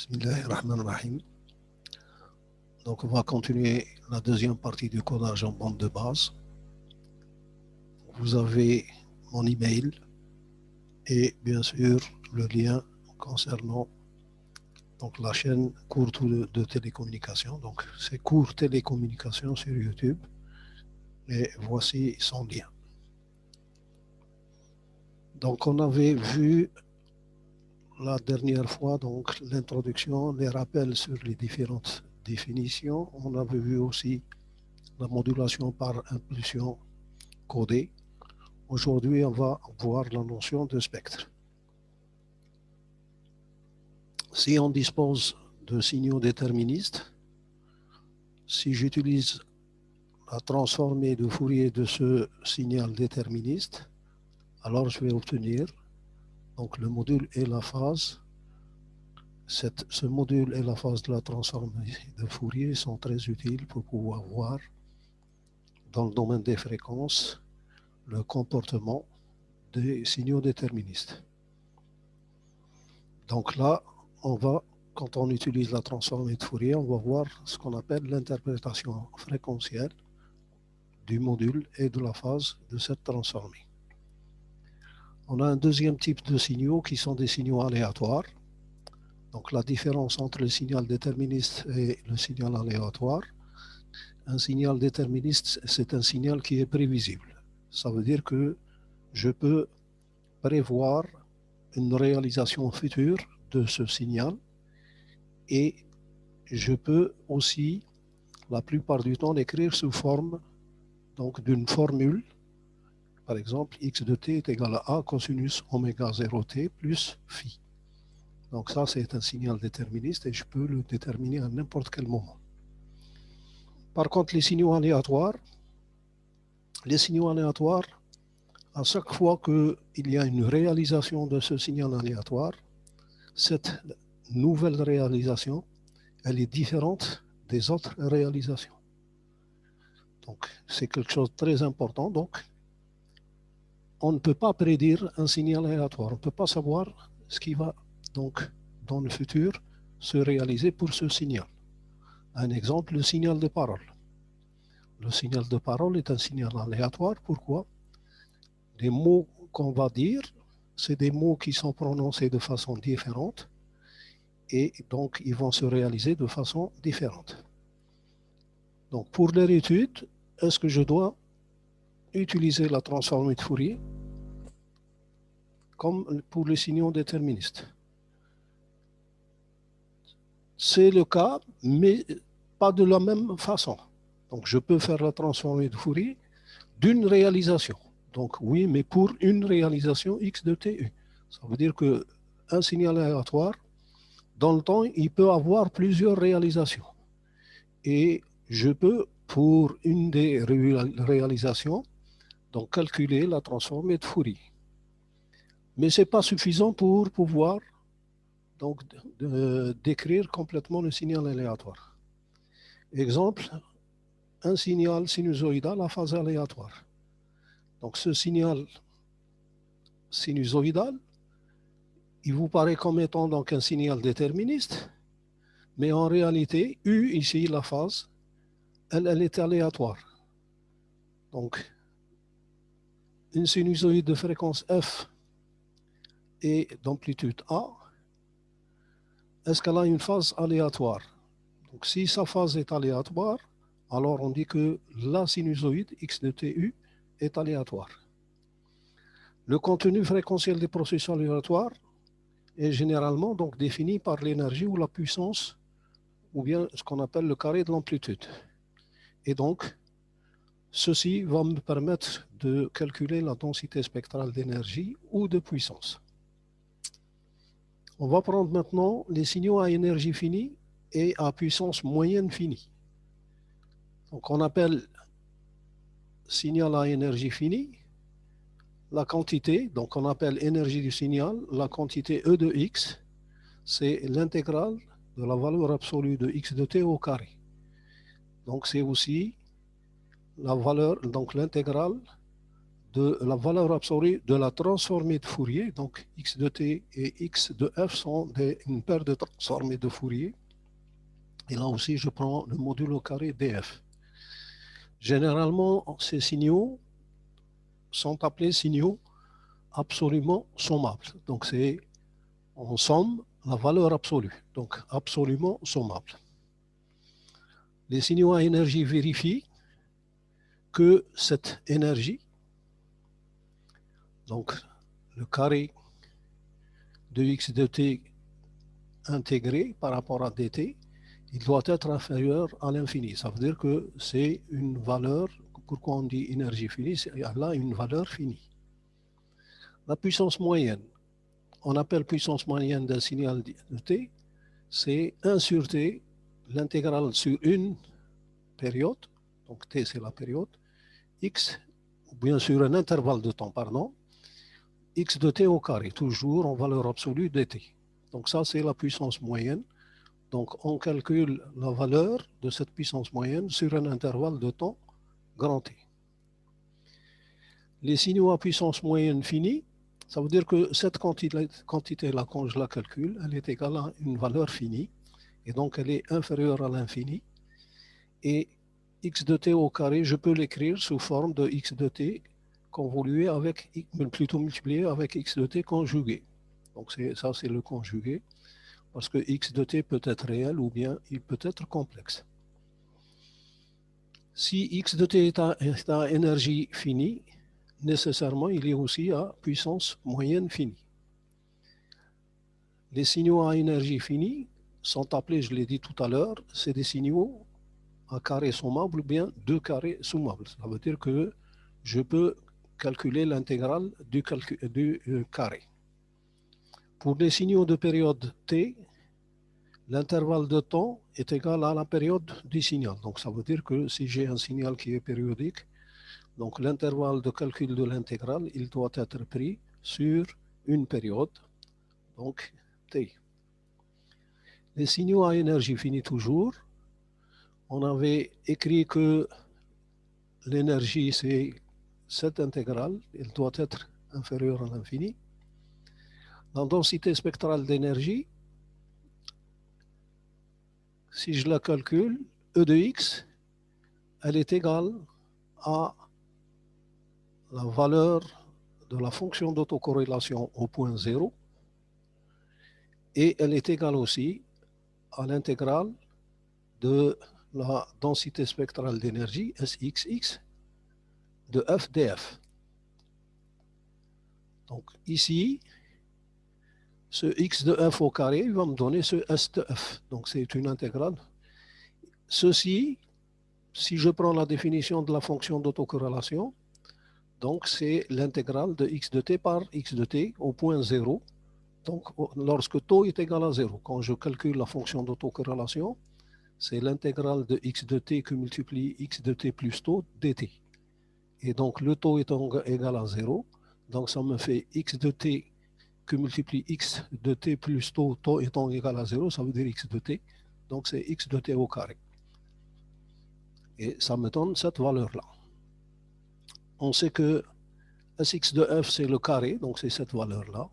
Bismillahirrahmanirrahim. Donc, on va continuer la deuxième partie du codage en bande de base. Vous avez mon email et bien sûr le lien concernant donc, la chaîne cours de télécommunication. Donc, c'est cours télécommunication sur YouTube et voici son lien. Donc, on avait vu la dernière fois donc l'introduction, les rappels sur les différentes définitions. On avait vu aussi la modulation par impulsion codée. Aujourd'hui, on va voir la notion de spectre. Si on dispose de signaux déterministes, si j'utilise la transformée de Fourier de ce signal déterministe, alors je vais obtenir donc le module et la phase. Ce module et la phase de la transformée de Fourier sont très utiles pour pouvoir voir dans le domaine des fréquences le comportement des signaux déterministes. Donc là, quand on utilise la transformée de Fourier, on va voir ce qu'on appelle l'interprétation fréquentielle du module et de la phase de cette transformée. On a un deuxième type de signaux qui sont des signaux aléatoires. Donc la différence entre le signal déterministe et le signal aléatoire, un signal déterministe, c'est un signal qui est prévisible. Ça veut dire que je peux prévoir une réalisation future de ce signal et je peux aussi, la plupart du temps, l'écrire sous forme d'une formule. Par exemple, x de t est égal à a cosinus oméga 0t plus phi. Donc ça, c'est un signal déterministe et je peux le déterminer à n'importe quel moment. Par contre, les signaux aléatoires, à chaque fois qu'il y a une réalisation de ce signal aléatoire, cette nouvelle réalisation, elle est différente des autres réalisations. Donc, c'est quelque chose de très important. Donc, on ne peut pas prédire un signal aléatoire. On ne peut pas savoir ce qui va, donc, dans le futur, se réaliser pour ce signal. Un exemple, le signal de parole. Le signal de parole est un signal aléatoire. Pourquoi? Les mots qu'on va dire, c'est des mots qui sont prononcés de façon différente et donc ils vont se réaliser de façon différente. Donc, pour leur étude, est-ce que je dois utiliser la transformée de Fourier comme pour les signaux déterministes? C'est le cas, mais pas de la même façon. Donc, je peux faire la transformée de Fourier d'une réalisation. Donc, oui, mais pour une réalisation x de tu. Ça veut dire qu'un signal aléatoire, dans le temps, il peut avoir plusieurs réalisations. Et je peux, pour une des réalisations, donc calculer la transformée de Fourier. Mais ce n'est pas suffisant pour pouvoir donc, décrire complètement le signal aléatoire. Exemple, un signal sinusoïdal à phase aléatoire. Donc ce signal sinusoïdal, il vous paraît comme étant donc un signal déterministe, mais en réalité, U, ici, la phase, elle est aléatoire. Donc, une sinusoïde de fréquence F et d'amplitude A, est-ce qu'elle a une phase aléatoire? Donc, si sa phase est aléatoire, alors on dit que la sinusoïde x de tu est aléatoire. Le contenu fréquentiel des processus aléatoires est généralement donc défini par l'énergie ou la puissance, ou bien ce qu'on appelle le carré de l'amplitude. Et donc, ceci va me permettre de calculer la densité spectrale d'énergie ou de puissance. On va prendre maintenant les signaux à énergie finie et à puissance moyenne finie. Donc on appelle signal à énergie finie la quantité, donc on appelle énergie du signal, la quantité E de x, c'est l'intégrale de la valeur absolue de x de t au carré. Donc c'est aussi la valeur, donc l'intégrale de la valeur absolue de la transformée de Fourier. Donc x de t et x de f sont une paire de transformées de Fourier. Et là aussi, je prends le modulo carré df. Généralement, ces signaux sont appelés signaux absolument sommables. Donc c'est en somme la valeur absolue, donc absolument sommable. Les signaux à énergie vérifient que cette énergie, donc le carré de x de t intégré par rapport à dt, il doit être inférieur à l'infini. Ça veut dire que c'est une valeur, pourquoi on dit énergie finie, elle a une valeur finie. La puissance moyenne, on appelle puissance moyenne d'un signal de t, c'est 1 sur t, l'intégrale sur une période, donc t c'est la période, x, ou bien sur un intervalle de temps, pardon, x de t au carré, toujours en valeur absolue de t. Donc ça c'est la puissance moyenne. Donc on calcule la valeur de cette puissance moyenne sur un intervalle de temps grand T. Les signaux à puissance moyenne finie, ça veut dire que cette quantité-là, quand je la calcule, elle est égale à une valeur finie, et donc elle est inférieure à l'infini. Et x de t au carré, je peux l'écrire sous forme de x de t convolué avec, plutôt multiplié avec x de t conjugué. Donc ça c'est le conjugué, parce que x de t peut être réel ou bien il peut être complexe. Si x de t est à énergie finie, nécessairement il est aussi à puissance moyenne finie. Les signaux à énergie finie sont appelés, je l'ai dit tout à l'heure, c'est des signaux à carré sommable ou bien deux carrés sommables. Ça veut dire que je peux calculer l'intégrale du carré. Pour les signaux de période t, l'intervalle de temps est égal à la période du signal. Donc ça veut dire que si j'ai un signal qui est périodique, donc l'intervalle de calcul de l'intégrale, il doit être pris sur une période, donc t. Les signaux à énergie finie toujours, on avait écrit que l'énergie c'est cette intégrale, elle doit être inférieure à l'infini. La densité spectrale d'énergie, si je la calcule, E de x, elle est égale à la valeur de la fonction d'autocorrélation au point 0 et elle est égale aussi à l'intégrale de la densité spectrale d'énergie Sxx de f df. Donc ici, ce x de f au carré va me donner ce s de f. Donc c'est une intégrale. Ceci, si je prends la définition de la fonction d'autocorrélation, donc c'est l'intégrale de x de t par x de t au point 0. Donc lorsque taux est égal à 0, quand je calcule la fonction d'autocorrélation, c'est l'intégrale de x de t que multiplie x de t plus taux dt. Et donc le taux étant égal à 0, donc ça me fait x de t que multiplie x de t plus taux étant égal à 0, ça veut dire x de t. Donc c'est x de t au carré. Et ça me donne cette valeur-là. On sait que Sx de f, c'est le carré, donc c'est cette valeur-là.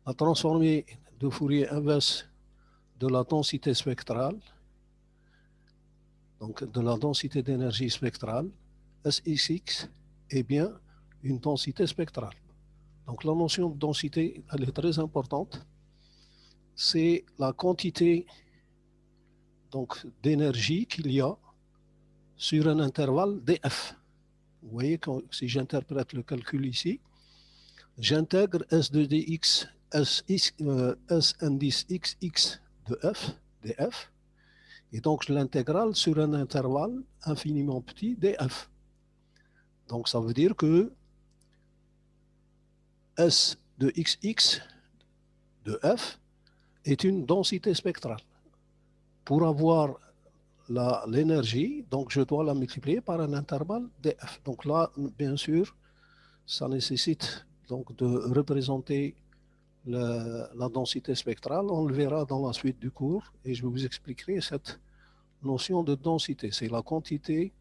La transformée de Fourier inverse de la densité spectrale, donc de la densité d'énergie spectrale, Sx est bien une densité spectrale. Donc la notion de densité, elle est très importante. C'est la quantité d'énergie qu'il y a sur un intervalle df. Vous voyez, si j'interprète le calcul ici, j'intègre S de dx, S indice xx de f, df, et donc l'intégrale sur un intervalle infiniment petit df. Donc ça veut dire que S de xx de f est une densité spectrale. Pour avoir l'énergie, donc je dois la multiplier par un intervalle df. Donc là, bien sûr, ça nécessite donc de représenter la densité spectrale. On le verra dans la suite du cours et je vous expliquerai cette notion de densité. C'est la quantité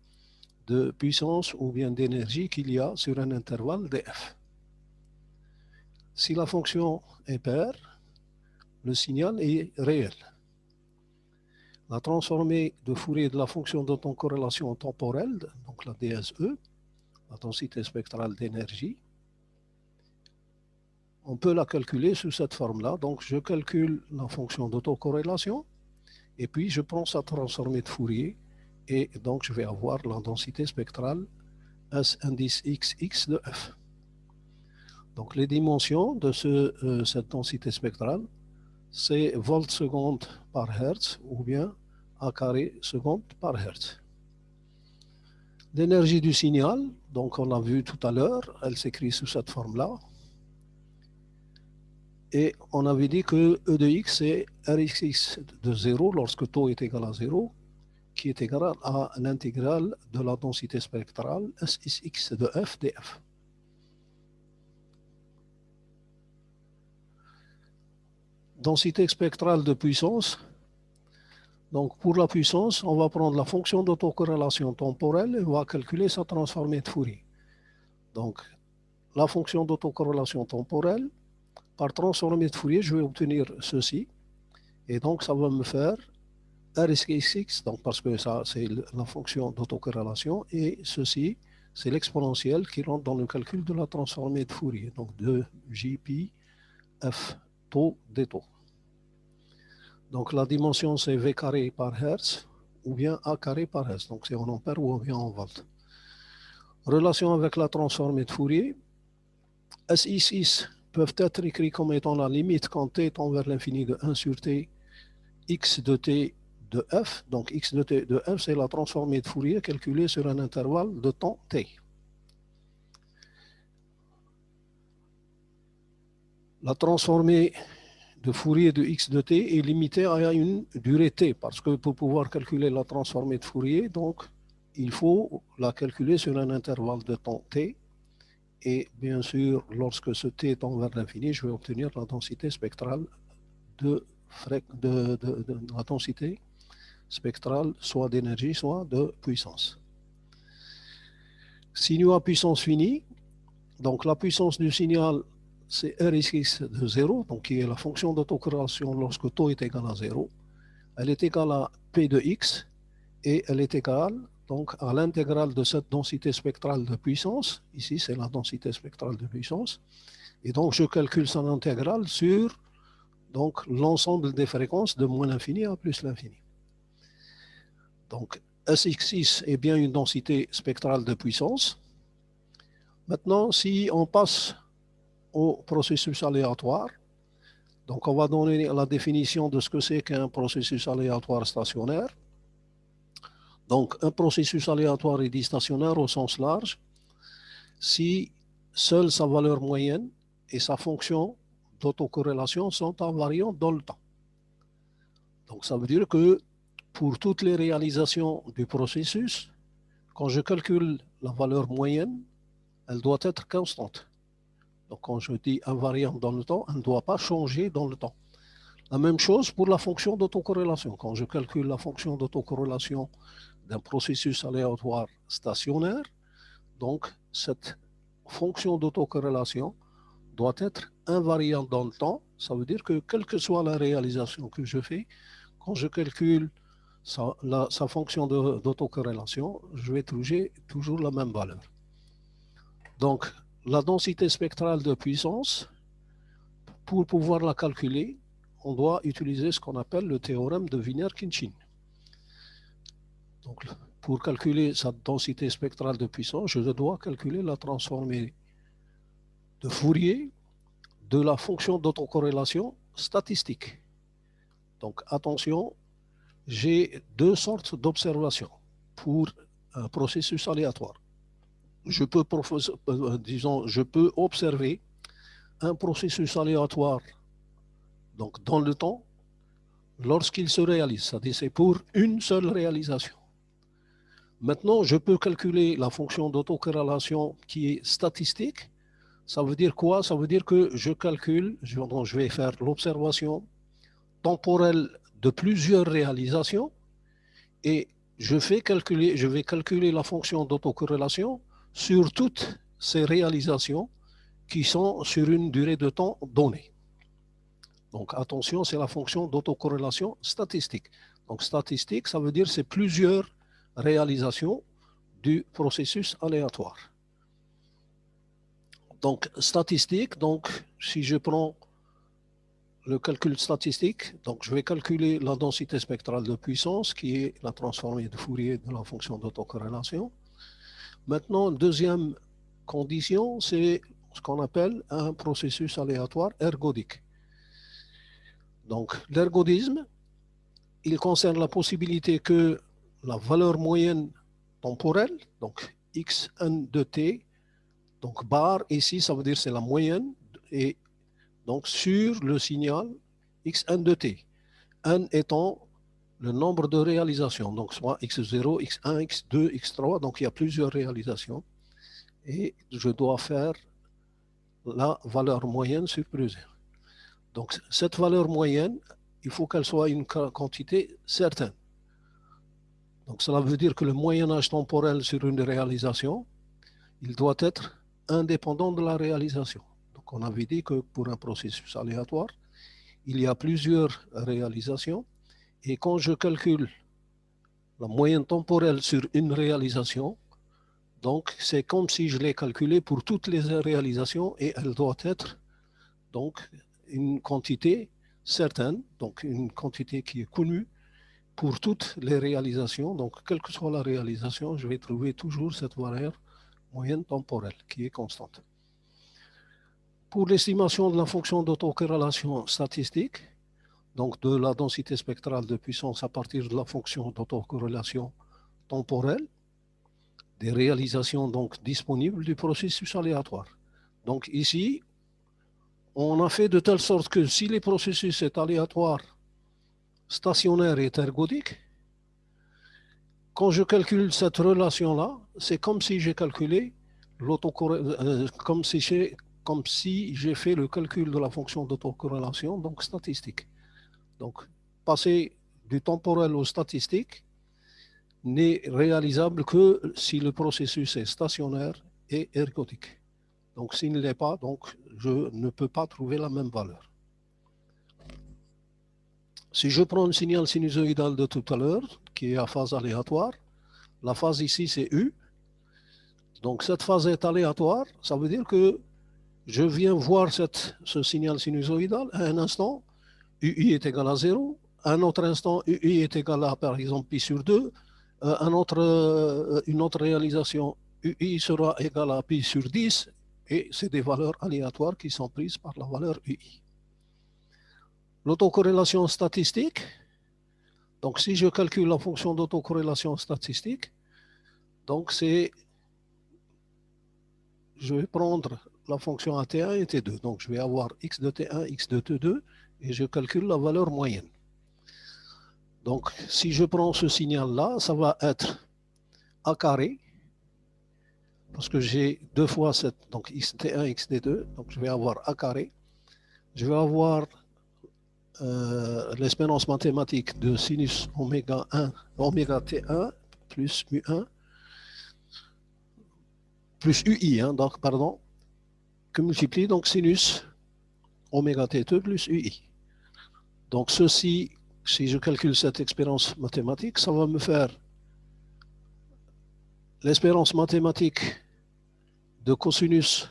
de puissance ou bien d'énergie qu'il y a sur un intervalle df. Si la fonction est paire, le signal est réel. La transformée de Fourier de la fonction d'autocorrélation temporelle, donc la DSE, la densité spectrale d'énergie, on peut la calculer sous cette forme-là. Donc, je calcule la fonction d'autocorrélation et puis je prends sa transformée de Fourier et donc je vais avoir la densité spectrale S indice XX de F. Donc, les dimensions de cette densité spectrale, c'est volts seconde par Hertz ou bien A carré seconde par Hertz. L'énergie du signal, donc on l'a vu tout à l'heure, elle s'écrit sous cette forme-là. Et on avait dit que E de x c'est Rx de 0 lorsque taux est égal à 0, qui est égal à l'intégrale de la densité spectrale Sx de f df. Densité spectrale de puissance. Donc pour la puissance, on va prendre la fonction d'autocorrélation temporelle et on va calculer sa transformée de Fourier. Donc la fonction d'autocorrélation temporelle, par transformée de Fourier, je vais obtenir ceci. Et donc, ça va me faire Rx, donc parce que ça, c'est la fonction d'autocorrélation. Et ceci, c'est l'exponentielle qui rentre dans le calcul de la transformée de Fourier. Donc, de Jπ f taux des taux. Donc, la dimension, c'est V carré par Hertz ou bien A carré par Hertz. Donc, c'est en ampères ou bien en volts. Relation avec la transformée de Fourier. SI6 peuvent être écrits comme étant la limite quand t tend vers l'infini de 1 sur t, x de t de f. Donc x de t de f, c'est la transformée de Fourier calculée sur un intervalle de temps t. La transformée de Fourier de x de t est limitée à une durée t, parce que pour pouvoir calculer la transformée de Fourier, donc il faut la calculer sur un intervalle de temps t. Et bien sûr, lorsque ce t tend vers l'infini, je vais obtenir la densité spectrale de la densité spectrale, soit d'énergie, soit de puissance. Signaux à puissance finie, donc la puissance du signal, c'est Rx de 0, donc qui est la fonction d'autocorrélation lorsque taux est égal à 0. Elle est égale à P de x et elle est égale donc à l'intégrale de cette densité spectrale de puissance. Ici, c'est la densité spectrale de puissance. Et donc, je calcule son intégrale sur l'ensemble des fréquences de moins l'infini à plus l'infini. Donc, Sx est bien une densité spectrale de puissance. Maintenant, si on passe au processus aléatoire, donc on va donner la définition de ce que c'est qu'un processus aléatoire stationnaire. Donc, un processus aléatoire est dit stationnaire au sens large si seule sa valeur moyenne et sa fonction d'autocorrélation sont invariantes dans le temps. Donc, ça veut dire que pour toutes les réalisations du processus, quand je calcule la valeur moyenne, elle doit être constante. Donc, quand je dis invariante dans le temps, elle ne doit pas changer dans le temps. La même chose pour la fonction d'autocorrélation. Quand je calcule la fonction d'autocorrélation d'un processus aléatoire stationnaire, donc cette fonction d'autocorrélation doit être invariante dans le temps. Ça veut dire que quelle que soit la réalisation que je fais, quand je calcule sa fonction d'autocorrélation, je vais trouver toujours la même valeur. Donc, la densité spectrale de puissance, pour pouvoir la calculer, on doit utiliser ce qu'on appelle le théorème de Wiener-Khinchin. Donc, pour calculer sa densité spectrale de puissance, je dois calculer la transformée de Fourier de la fonction d'autocorrélation statistique. Donc, attention, j'ai deux sortes d'observations pour un processus aléatoire. Je peux observer un processus aléatoire donc dans le temps lorsqu'il se réalise, c'est-à-dire c'est pour une seule réalisation. Maintenant, je peux calculer la fonction d'autocorrélation qui est statistique. Ça veut dire quoi? Ça veut dire que je calcule, je vais faire l'observation temporelle de plusieurs réalisations et je vais calculer la fonction d'autocorrélation sur toutes ces réalisations qui sont sur une durée de temps donnée. Donc attention, c'est la fonction d'autocorrélation statistique. Donc statistique, ça veut dire c'est plusieurs réalisations du processus aléatoire. Donc statistique, donc si je prends le calcul statistique, donc je vais calculer la densité spectrale de puissance qui est la transformée de Fourier de la fonction d'autocorrélation. Maintenant, deuxième condition, c'est ce qu'on appelle un processus aléatoire ergodique. Donc l'ergodisme, il concerne la possibilité que la valeur moyenne temporelle, donc xn de t, donc bar ici, ça veut dire c'est la moyenne, et donc sur le signal xn de t, n étant le nombre de réalisations, donc soit x0, x1, x2, x3, donc il y a plusieurs réalisations, et je dois faire la valeur moyenne sur plusieurs. Donc cette valeur moyenne, il faut qu'elle soit une quantité certaine. Donc cela veut dire que le moyen âge temporel sur une réalisation, il doit être indépendant de la réalisation. Donc on avait dit que pour un processus aléatoire, il y a plusieurs réalisations, et quand je calcule la moyenne temporelle sur une réalisation, donc c'est comme si je l'ai calculé pour toutes les réalisations, et elle doit être donc une quantité certaine, donc une quantité qui est connue pour toutes les réalisations. Donc quelle que soit la réalisation, je vais trouver toujours cette valeur moyenne temporelle qui est constante. Pour l'estimation de la fonction d'autocorrélation statistique, donc de la densité spectrale de puissance à partir de la fonction d'autocorrélation temporelle, des réalisations donc disponibles du processus aléatoire. Donc ici, on a fait de telle sorte que si le processus est aléatoire, stationnaire et ergodique, quand je calcule cette relation-là, c'est comme si j'ai calculé comme si j'ai fait le calcul de la fonction d'autocorrélation, donc statistique. Donc, passer du temporel au statistique n'est réalisable que si le processus est stationnaire et ergodique. Donc, s'il ne l'est pas, donc, je ne peux pas trouver la même valeur. Si je prends le signal sinusoïdal de tout à l'heure, qui est à phase aléatoire, la phase ici, c'est U. Donc, cette phase est aléatoire. Ça veut dire que je viens voir ce signal sinusoïdal à un instant, UI est égal à 0. À un autre instant, UI est égal à, par exemple, pi sur 2. Une autre réalisation, UI sera égal à pi sur 10. Et c'est des valeurs aléatoires qui sont prises par la valeur UI. L'autocorrélation statistique. Donc, si je calcule la fonction d'autocorrélation statistique, donc je vais prendre la fonction à T1 et T2. Donc, je vais avoir x de T1, x de T2, et je calcule la valeur moyenne. Donc, si je prends ce signal-là, ça va être A carré, parce que j'ai deux fois cette, donc xt1, xt2, donc je vais avoir A carré. Je vais avoir l'espérance mathématique de sinus oméga 1, oméga T1 plus mu1, plus UI, donc, pardon, que multiplie donc sinus oméga T2 plus UI. Donc ceci, si je calcule cette expérience mathématique, ça va me faire l'espérance mathématique de cosinus,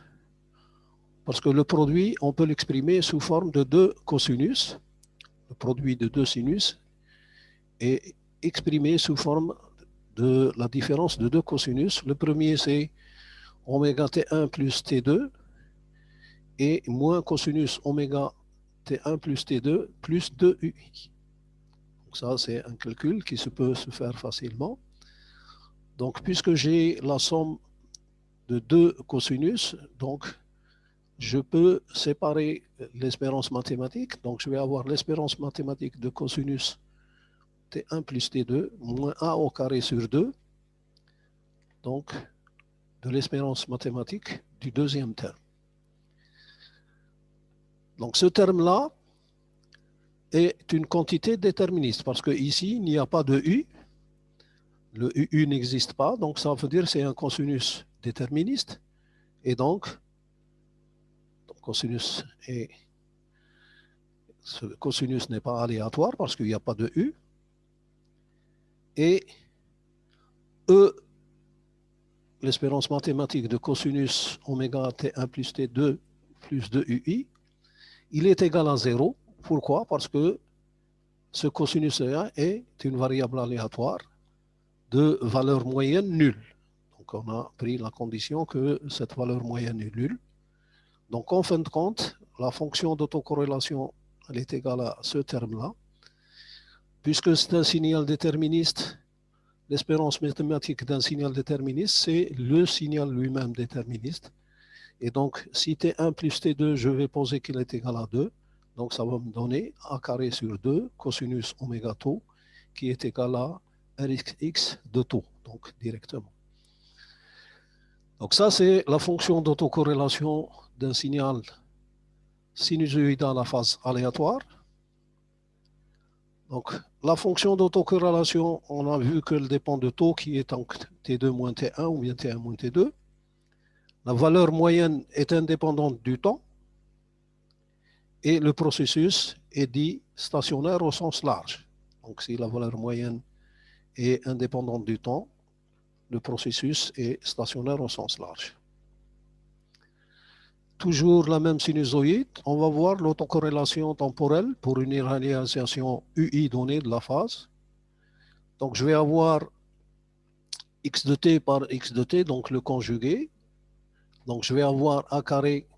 parce que le produit, on peut l'exprimer sous forme de deux cosinus. Le produit de deux sinus est exprimé sous forme de la différence de deux cosinus. Le premier, c'est oméga T1 plus T2 et moins cosinus oméga T1 plus T2 plus 2UI. Donc ça, c'est un calcul qui peut se faire facilement. Donc, puisque j'ai la somme de deux cosinus, donc je peux séparer l'espérance mathématique. Donc, je vais avoir l'espérance mathématique de cosinus T1 plus T2 moins A au carré sur 2, donc de l'espérance mathématique du deuxième terme. Donc, ce terme-là est une quantité déterministe parce qu'ici, il n'y a pas de U. Le UU n'existe pas, donc ça veut dire que c'est un cosinus déterministe. Et donc cosinus est, ce cosinus n'est pas aléatoire parce qu'il n'y a pas de U. Et E, l'espérance mathématique de cosinus oméga T1 plus T2 plus 2UI, il est égal à 0. Pourquoi? Parce que ce cosinus est une variable aléatoire de valeur moyenne nulle. Donc on a pris la condition que cette valeur moyenne est nulle. Donc en fin de compte, la fonction d'autocorrélation elle est égale à ce terme-là. Puisque c'est un signal déterministe, l'espérance mathématique d'un signal déterministe, c'est le signal lui-même déterministe. Et donc, si T1 plus T2, je vais poser qu'il est égal à 2. Donc, ça va me donner A carré sur 2 cosinus oméga tau, qui est égal à Rx de tau, donc directement. Donc, ça, c'est la fonction d'autocorrélation d'un signal sinusoïdal à phase aléatoire. Donc, la fonction d'autocorrélation, on a vu qu'elle dépend de taux qui est donc T2 moins T1 ou bien T1 moins T2. La valeur moyenne est indépendante du temps et le processus est dit stationnaire au sens large. Donc, si la valeur moyenne est indépendante du temps, le processus est stationnaire au sens large. Toujours la même sinusoïde, on va voir l'autocorrélation temporelle pour une réalisation UI donnée de la phase. Donc, je vais avoir x de t par x de t, donc le conjugué. Donc, je vais avoir a carré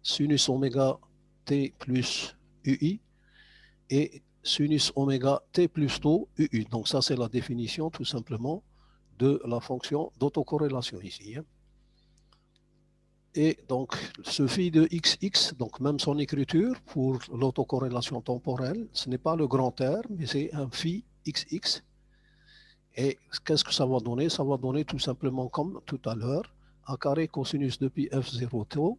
sinus oméga t plus ui et sinus oméga t plus tau ui. Donc, ça, c'est la définition tout simplement de la fonction d'autocorrélation ici. Et donc, ce phi de xx, donc même son écriture pour l'autocorrélation temporelle, ce n'est pas le grand R, mais c'est un phi xx. Et qu'est-ce que ça va donner? Ça va donner tout simplement comme tout à l'heure, a carré cosinus de pi f0 tau,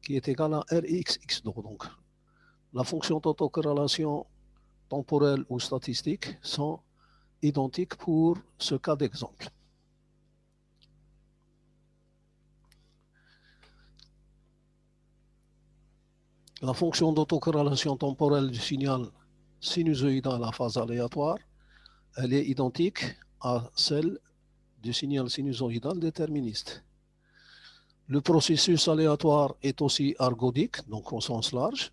qui est égal à Rxx. Donc, la fonction d'autocorrélation temporelle ou statistique sont identiques pour ce cas d'exemple. La fonction d'autocorrélation temporelle du signal sinusoïdal à phase aléatoire, elle est identique à celle du signal sinusoïdal déterministe. Le processus aléatoire est aussi ergodique, donc au sens large.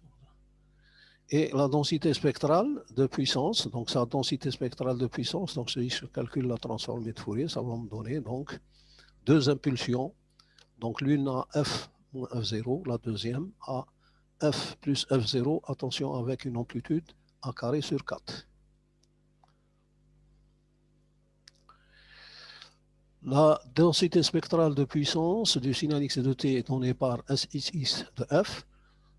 Et la densité spectrale de puissance, donc sa densité spectrale de puissance, donc si je calcule la transformée de Fourier, ça va me donner donc deux impulsions. Donc l'une à f moins f0, la deuxième à f plus f0, attention avec une amplitude a carré sur 4. La densité spectrale de puissance du signal x de t est donnée par SX de f.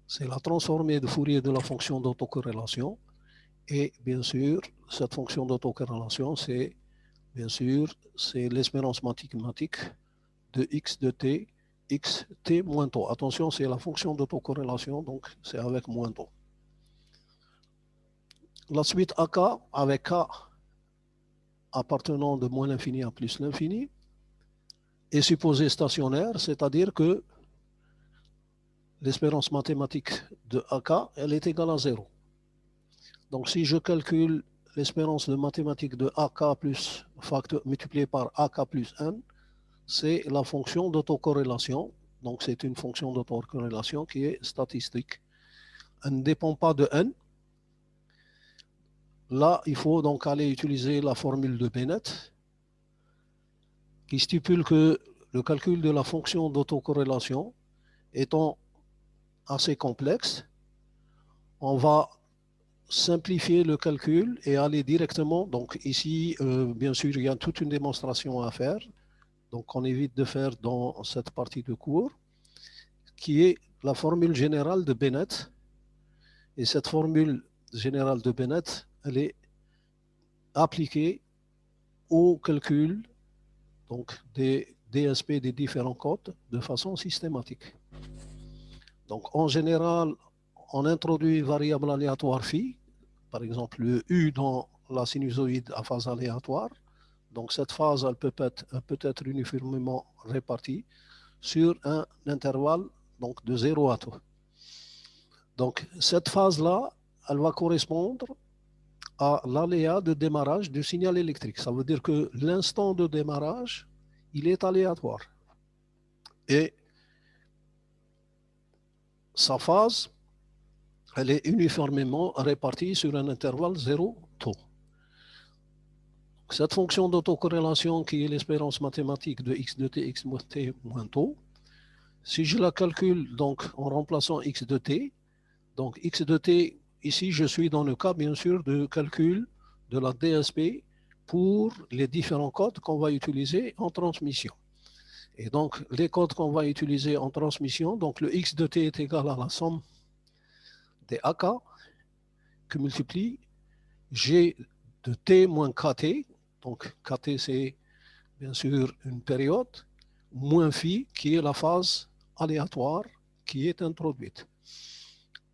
C'est la transformée de Fourier de la fonction d'autocorrélation. Et bien sûr, cette fonction d'autocorrélation, c'est bien sûr, c'est l'espérance mathématique de x de t, x t moins tau. Attention, c'est la fonction d'autocorrélation, donc c'est avec moins tau. La suite AK avec k appartenant de moins l'infini à plus l'infini est supposée stationnaire, c'est-à-dire que l'espérance mathématique de AK, elle est égale à 0. Donc si je calcule l'espérance de mathématiques de AK plus facteur multiplié par AK plus n, c'est la fonction d'autocorrélation. Donc c'est une fonction d'autocorrélation qui est statistique. Elle ne dépend pas de n. Là, il faut donc aller utiliser la formule de Bennett qui stipule que le calcul de la fonction d'autocorrélation étant assez complexe, on va simplifier le calcul et aller directement. Donc ici, bien sûr, il y a toute une démonstration à faire. Donc on évite de faire dans cette partie de cours, qui est la formule générale de Bennett. Et cette formule générale de Bennett, elle est appliquée au calcul donc, des DSP des différents codes de façon systématique. Donc en général, on introduit une variable aléatoire phi, par exemple le U dans la sinusoïde à phase aléatoire. Donc cette phase, elle peut être uniformément répartie sur un intervalle donc, de 0 à 2. Donc cette phase-là, elle va correspondre à l'aléa de démarrage du signal électrique. Ça veut dire que l'instant de démarrage, il est aléatoire. Et sa phase, elle est uniformément répartie sur un intervalle 0 taux. Cette fonction d'autocorrélation qui est l'espérance mathématique de x de t, x de t moins taux, si je la calcule donc en remplaçant x de t, donc x de t, ici je suis dans le cas bien sûr de calcul de la DSP pour les différents codes qu'on va utiliser en transmission. Et donc les codes qu'on va utiliser en transmission, donc le x de t est égal à la somme des AK que multiplie g de t moins kt, donc kt c'est bien sûr une période, moins phi qui est la phase aléatoire qui est introduite.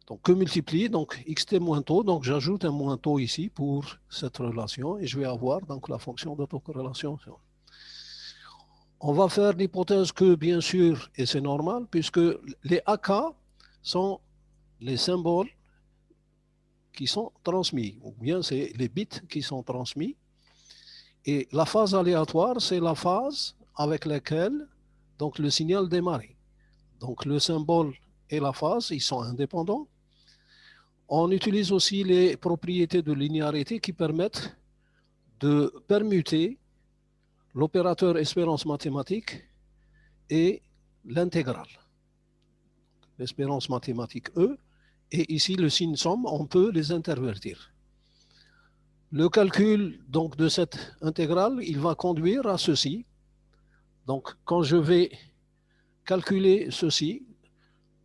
Donc que multiplie donc xt moins taux, donc j'ajoute un moins taux ici pour cette relation et je vais avoir donc la fonction d'autocorrélation. On va faire l'hypothèse que bien sûr, et c'est normal, puisque les AK sont les symboles qui sont transmis, ou bien c'est les bits qui sont transmis. Et la phase aléatoire, c'est la phase avec laquelle donc, le signal démarre. Donc le symbole et la phase, ils sont indépendants. On utilise aussi les propriétés de linéarité qui permettent de permuter l'opérateur espérance mathématique et l'intégrale. L'espérance mathématique E, et ici le signe somme, on peut les intervertir. Le calcul donc, de cette intégrale, il va conduire à ceci. Donc quand je vais calculer ceci,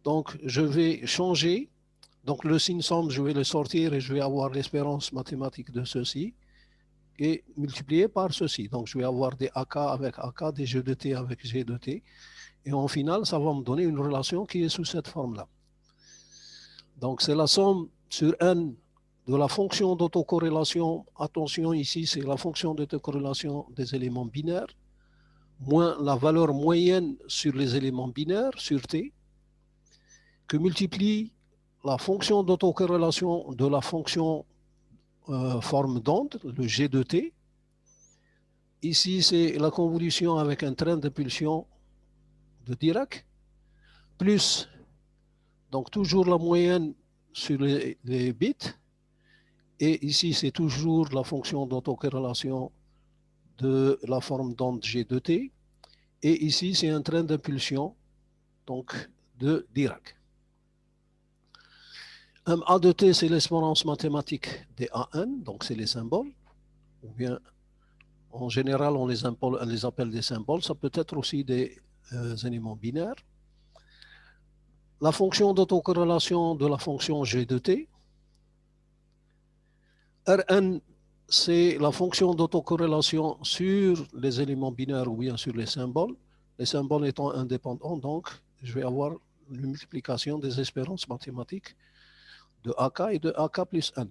donc je vais changer, donc le signe somme, je vais le sortir et je vais avoir l'espérance mathématique de ceci et multiplié par ceci. Donc je vais avoir des AK avec AK, des G de T avec G de T. Et en final, ça va me donner une relation qui est sous cette forme-là. Donc c'est la somme sur n de la fonction d'autocorrélation. Attention, ici, c'est la fonction d'autocorrélation des éléments binaires, moins la valeur moyenne sur les éléments binaires, sur T, que multiplie la fonction d'autocorrélation de la fonction forme d'onde, le G de T. Ici, c'est la convolution avec un train d'impulsion de Dirac, plus, donc toujours la moyenne sur les bits, et ici, c'est toujours la fonction d'autocorrélation de la forme d'onde G de T, et ici, c'est un train d'impulsion donc de Dirac. MA de T, c'est l'espérance mathématique des AN, donc c'est les symboles, ou bien en général, on les appelle des symboles, ça peut être aussi des éléments binaires. La fonction d'autocorrélation de la fonction G de T. Rn, c'est la fonction d'autocorrélation sur les éléments binaires ou bien sur les symboles. Les symboles étant indépendants, donc je vais avoir une multiplication des espérances mathématiques de AK et de AK plus N.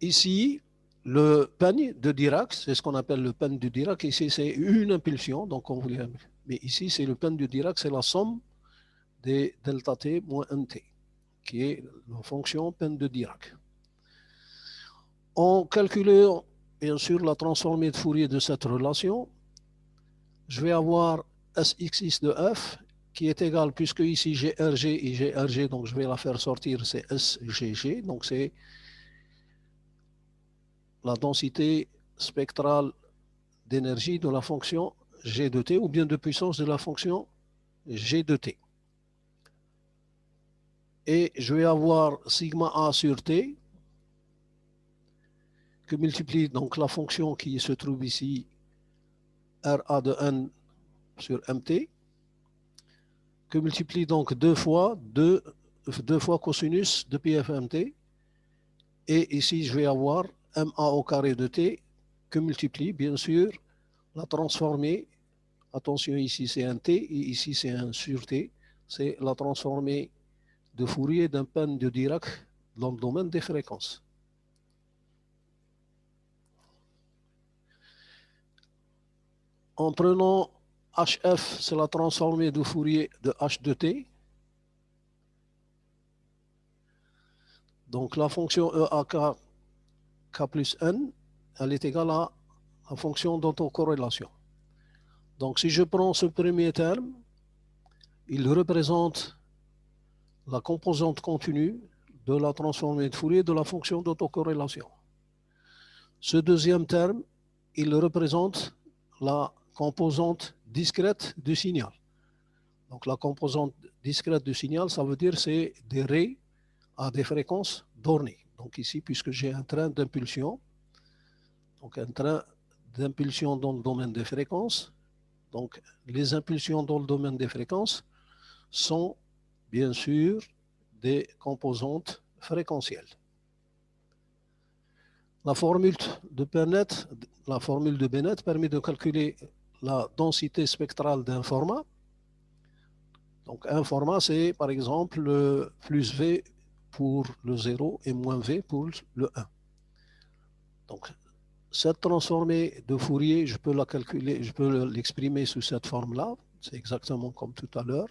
Ici, le peigne de Dirac, c'est ce qu'on appelle le peigne de Dirac. Ici, c'est une impulsion, donc on voulait. Mais ici, c'est le peigne de Dirac, c'est la somme des delta t moins nt, qui est la fonction peigne de Dirac. En calculant, bien sûr, la transformée de Fourier de cette relation, je vais avoir Sxx de f qui est égal, puisque ici j'ai Rg et j'ai Rg, donc je vais la faire sortir, c'est Sgg, donc c'est la densité spectrale d'énergie de la fonction G de t, ou bien de puissance de la fonction G de t. Et je vais avoir sigma A sur t, que multiplie donc la fonction qui se trouve ici, Ra de n sur mt, que multiplie donc deux fois cosinus de pfmt, et ici je vais avoir ma au carré de t, que multiplie bien sûr la transformée, attention ici c'est un t, et ici c'est un sur t, c'est la transformée de Fourier d'un peigne de Dirac dans le domaine des fréquences. en prenant HF, c'est la transformée de Fourier de H de T. Donc la fonction EAK K plus N, elle est égale à la fonction d'autocorrélation. Donc si je prends ce premier terme, il représente la composante continue de la transformée de Fourier de la fonction d'autocorrélation. Ce deuxième terme, il représente la composante discrète du signal. Donc la composante discrète du signal, ça veut dire c'est des raies à des fréquences données. Donc ici, puisque j'ai un train d'impulsion, donc un train d'impulsion dans le domaine des fréquences, donc les impulsions dans le domaine des fréquences sont bien sûr des composantes fréquentielles. La formule de Bennett permet de calculer la densité spectrale d'un format. Donc un format, c'est par exemple plus V pour le 0 et moins V pour le 1. Donc cette transformée de Fourier, je peux la calculer, je peux l'exprimer sous cette forme-là. C'est exactement comme tout à l'heure.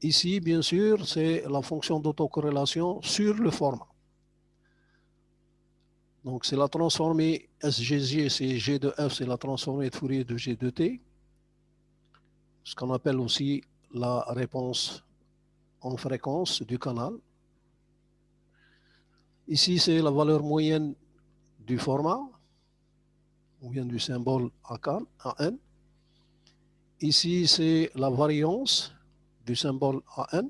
Ici, bien sûr, c'est la fonction d'autocorrélation sur le format. Donc c'est la transformée SGG, c'est G de F, c'est la transformée de Fourier de G de T. Ce qu'on appelle aussi la réponse en fréquence du canal. Ici, c'est la valeur moyenne du format, ou bien du symbole AN. Ici, c'est la variance du symbole AN.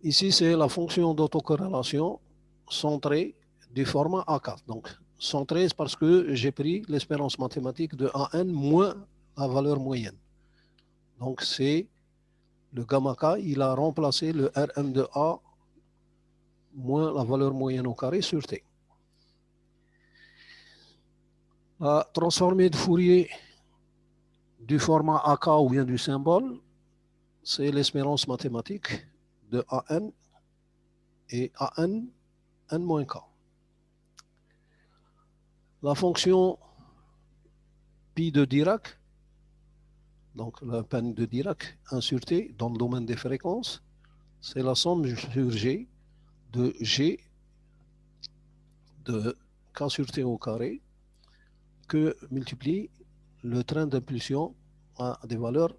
Ici, c'est la fonction d'autocorrélation centrée du format A4. Donc, centrée, c'est parce que j'ai pris l'espérance mathématique de AN moins la valeur moyenne. Donc, c'est le gamma K, il a remplacé le Rm de A moins la valeur moyenne au carré sur T. La transformée de Fourier du format AK ou bien du symbole, c'est l'espérance mathématique de AN et AN, N-K. La fonction pi de Dirac, donc la peine de Dirac, 1 sur T, dans le domaine des fréquences, c'est la somme sur G de G de K sur T au carré que multiplie le train d'impulsion à des valeurs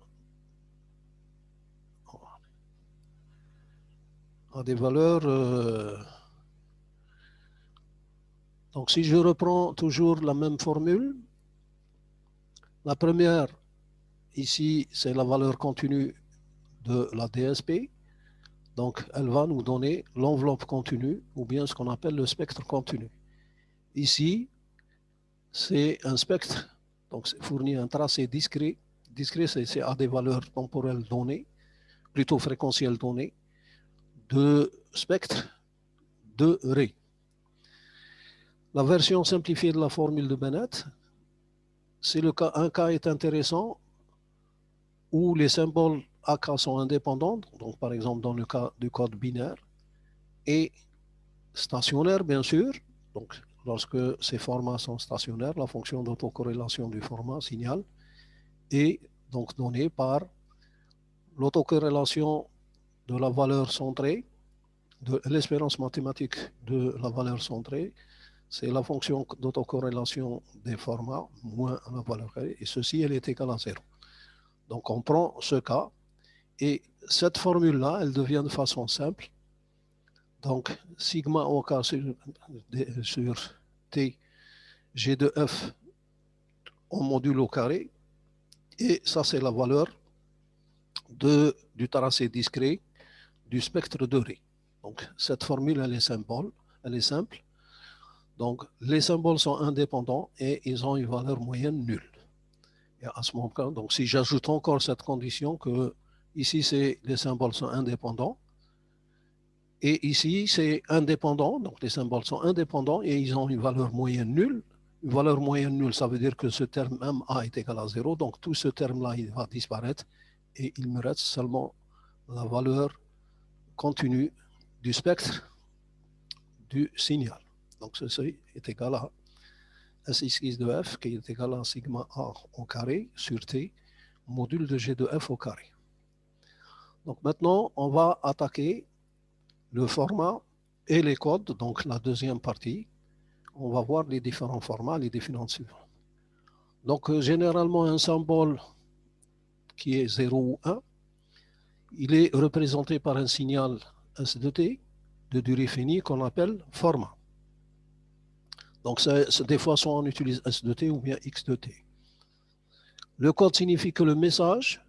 donc si je reprends toujours la même formule, la première ici c'est la valeur continue de la DSP, donc elle va nous donner l'enveloppe continue ou bien ce qu'on appelle le spectre continu. Ici c'est un spectre, donc c'est fournit un tracé discret, c'est à des valeurs temporelles données, plutôt fréquentielles données, de spectre de raies. La version simplifiée de la formule de Bennett, c'est un cas est intéressant où les symboles AK sont indépendants, donc par exemple dans le cas du code binaire, et stationnaire bien sûr, donc lorsque ces formats sont stationnaires, la fonction d'autocorrélation du format signal est donc donnée par l'autocorrélation de la valeur centrée, de l'espérance mathématique de la valeur centrée, c'est la fonction d'autocorrélation des formats moins la valeur carrée, et ceci, elle est égale à 0. Donc on prend ce cas, et cette formule-là, elle devient de façon simple. Donc sigma OK sur T, G de F en module au carré, et ça c'est la valeur du tracé discret du spectre de raies. Donc cette formule, elle est simple. Donc les symboles sont indépendants et ils ont une valeur moyenne nulle. Et à ce moment-là, donc si j'ajoute encore cette condition que ici les symboles sont indépendants et ici c'est indépendant, donc les symboles sont indépendants et ils ont une valeur moyenne nulle. Une valeur moyenne nulle, ça veut dire que ce terme même A est égal à 0, donc tout ce terme-là il va disparaître et il me reste seulement la valeur continue du spectre du signal. Donc ceci est égal à S ici de F qui est égal à sigma A au carré sur T, module de G de F au carré. Donc maintenant, on va attaquer le format et les codes, donc la deuxième partie. On va voir les différents formats, les différents suivants. Donc généralement, un symbole qui est 0 ou 1, il est représenté par un signal S de T de durée finie qu'on appelle format. Donc des fois, soit on utilise S de T ou bien X de T. Le code signifie que le message,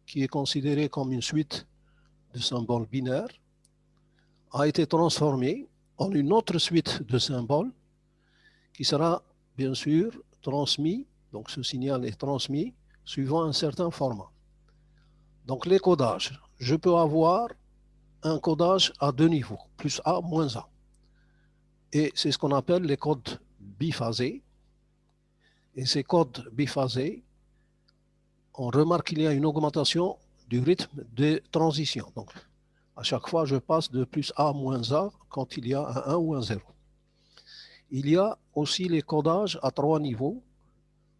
qui est considéré comme une suite de symboles binaires, a été transformé en une autre suite de symboles qui sera bien sûr transmis, donc ce signal est transmis suivant un certain format. Donc les codages, je peux avoir un codage à deux niveaux, plus A, moins A. Et c'est ce qu'on appelle les codes biphasés. Et ces codes biphasés, on remarque qu'il y a une augmentation du rythme de transition. Donc à chaque fois, je passe de plus A à moins A quand il y a un 1 ou un 0. Il y a aussi les codages à trois niveaux.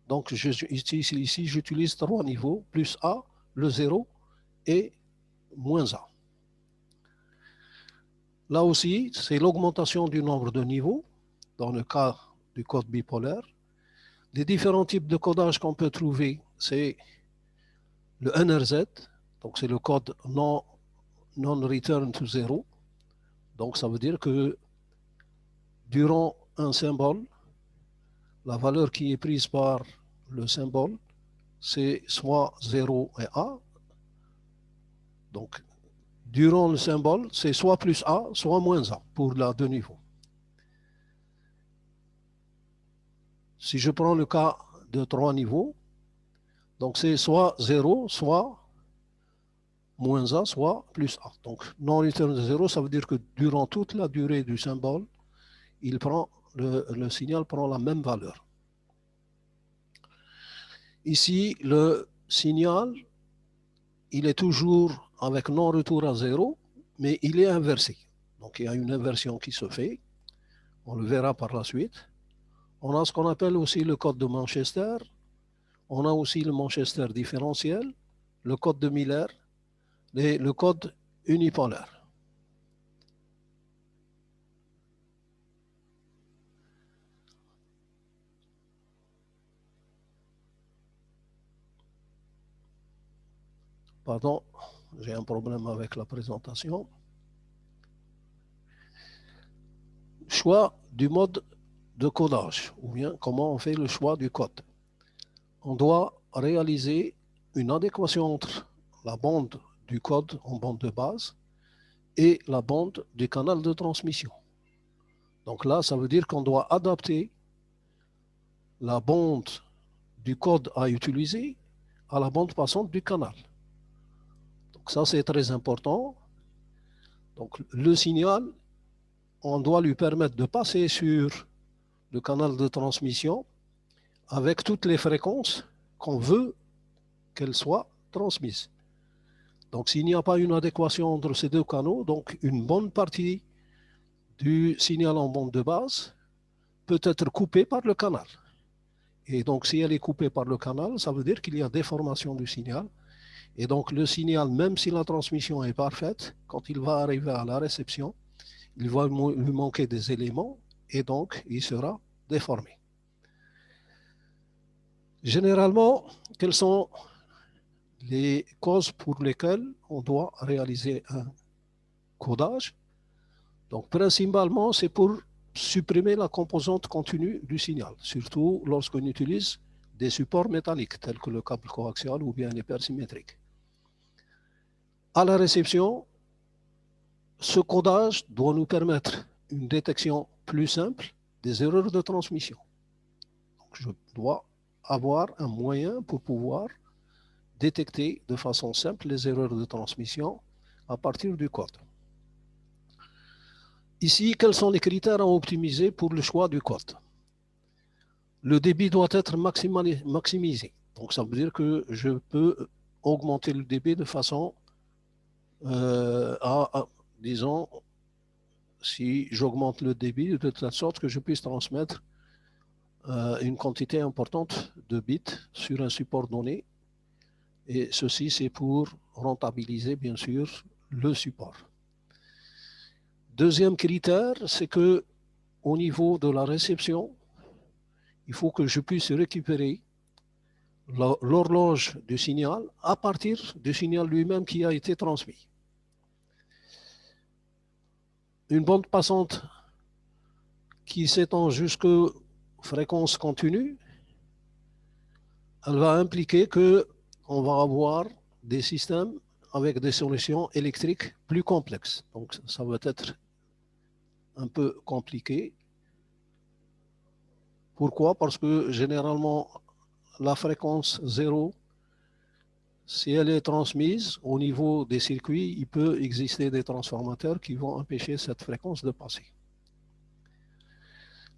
Donc ici, j'utilise trois niveaux, plus A, le 0 et moins A. Là aussi, c'est l'augmentation du nombre de niveaux dans le cas du code bipolaire. Les différents types de codage qu'on peut trouver, c'est le NRZ, donc c'est le code non-return to zero. Donc ça veut dire que durant un symbole, la valeur qui est prise par le symbole, c'est soit 0 et A. Donc, durant le symbole, c'est soit plus A, soit moins A pour la deux niveaux. Si je prends le cas de trois niveaux, donc c'est soit 0, soit moins A, soit plus A. Donc, non-return de 0, ça veut dire que durant toute la durée du symbole, le signal prend la même valeur. Ici, le signal, il est toujours avec non-retour à 0, mais il est inversé. Donc, il y a une inversion qui se fait. On le verra par la suite. On a ce qu'on appelle aussi le code de Manchester. On a aussi le Manchester différentiel, le code de Miller et le code unipolaire. Pardon, j'ai un problème avec la présentation. Choix du mode de codage, ou bien comment on fait le choix du code. On doit réaliser une adéquation entre la bande du code en bande de base et la bande du canal de transmission. Donc là, ça veut dire qu'on doit adapter la bande du code à utiliser à la bande passante du canal. Donc ça, c'est très important. Donc le signal, on doit lui permettre de passer sur le canal de transmission avec toutes les fréquences qu'on veut qu'elles soient transmises. Donc s'il n'y a pas une adéquation entre ces deux canaux, donc une bonne partie du signal en bande de base peut être coupée par le canal. Et donc si elle est coupée par le canal, ça veut dire qu'il y a déformation du signal. Et donc le signal, même si la transmission est parfaite, quand il va arriver à la réception, il va lui manquer des éléments et donc il sera déformé. Généralement, quelles sont les causes pour lesquelles on doit réaliser un codage? Donc principalement, c'est pour supprimer la composante continue du signal, surtout lorsqu'on utilise des supports métalliques tels que le câble coaxial ou bien les paires symétriques. À la réception, ce codage doit nous permettre une détection plus simple des erreurs de transmission. Donc, je dois avoir un moyen pour pouvoir détecter de façon simple les erreurs de transmission à partir du code. Ici, quels sont les critères à optimiser pour le choix du code? Le débit doit être maximisé. Donc, ça veut dire que je peux augmenter le débit de façon disons, si j'augmente le débit de telle sorte que je puisse transmettre une quantité importante de bits sur un support donné. Et ceci, c'est pour rentabiliser, bien sûr, le support. Deuxième critère, c'est que au niveau de la réception, il faut que je puisse récupérer l'horloge du signal à partir du signal lui-même qui a été transmis. Une bande passante qui s'étend jusqu'aux fréquences continues, elle va impliquer qu'on va avoir des systèmes avec des solutions électriques plus complexes. Donc ça va être un peu compliqué. Pourquoi? Parce que généralement, la fréquence 0, si elle est transmise au niveau des circuits, il peut exister des transformateurs qui vont empêcher cette fréquence de passer.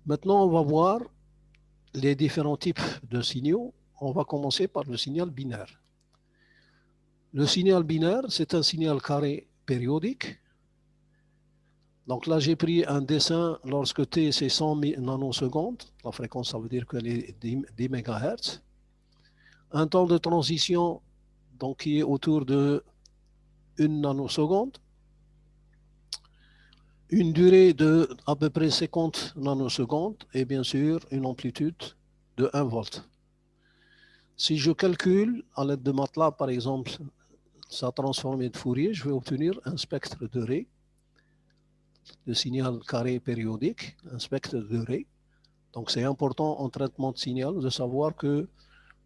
Maintenant, on va voir les différents types de signaux. On va commencer par le signal binaire. Le signal binaire, c'est un signal carré périodique. Donc là, j'ai pris un dessin lorsque T, c'est 100 nanosecondes. La fréquence, ça veut dire qu'elle est 10 MHz. Un temps de transition donc, qui est autour de 1 nanoseconde. Une durée de à peu près 50 nanosecondes et bien sûr une amplitude de 1 volt. Si je calcule à l'aide de MATLAB, par exemple, sa transformée de Fourier, je vais obtenir un spectre de Ré, de signal carré périodique, un spectre de Ré. Donc c'est important en traitement de signal de savoir que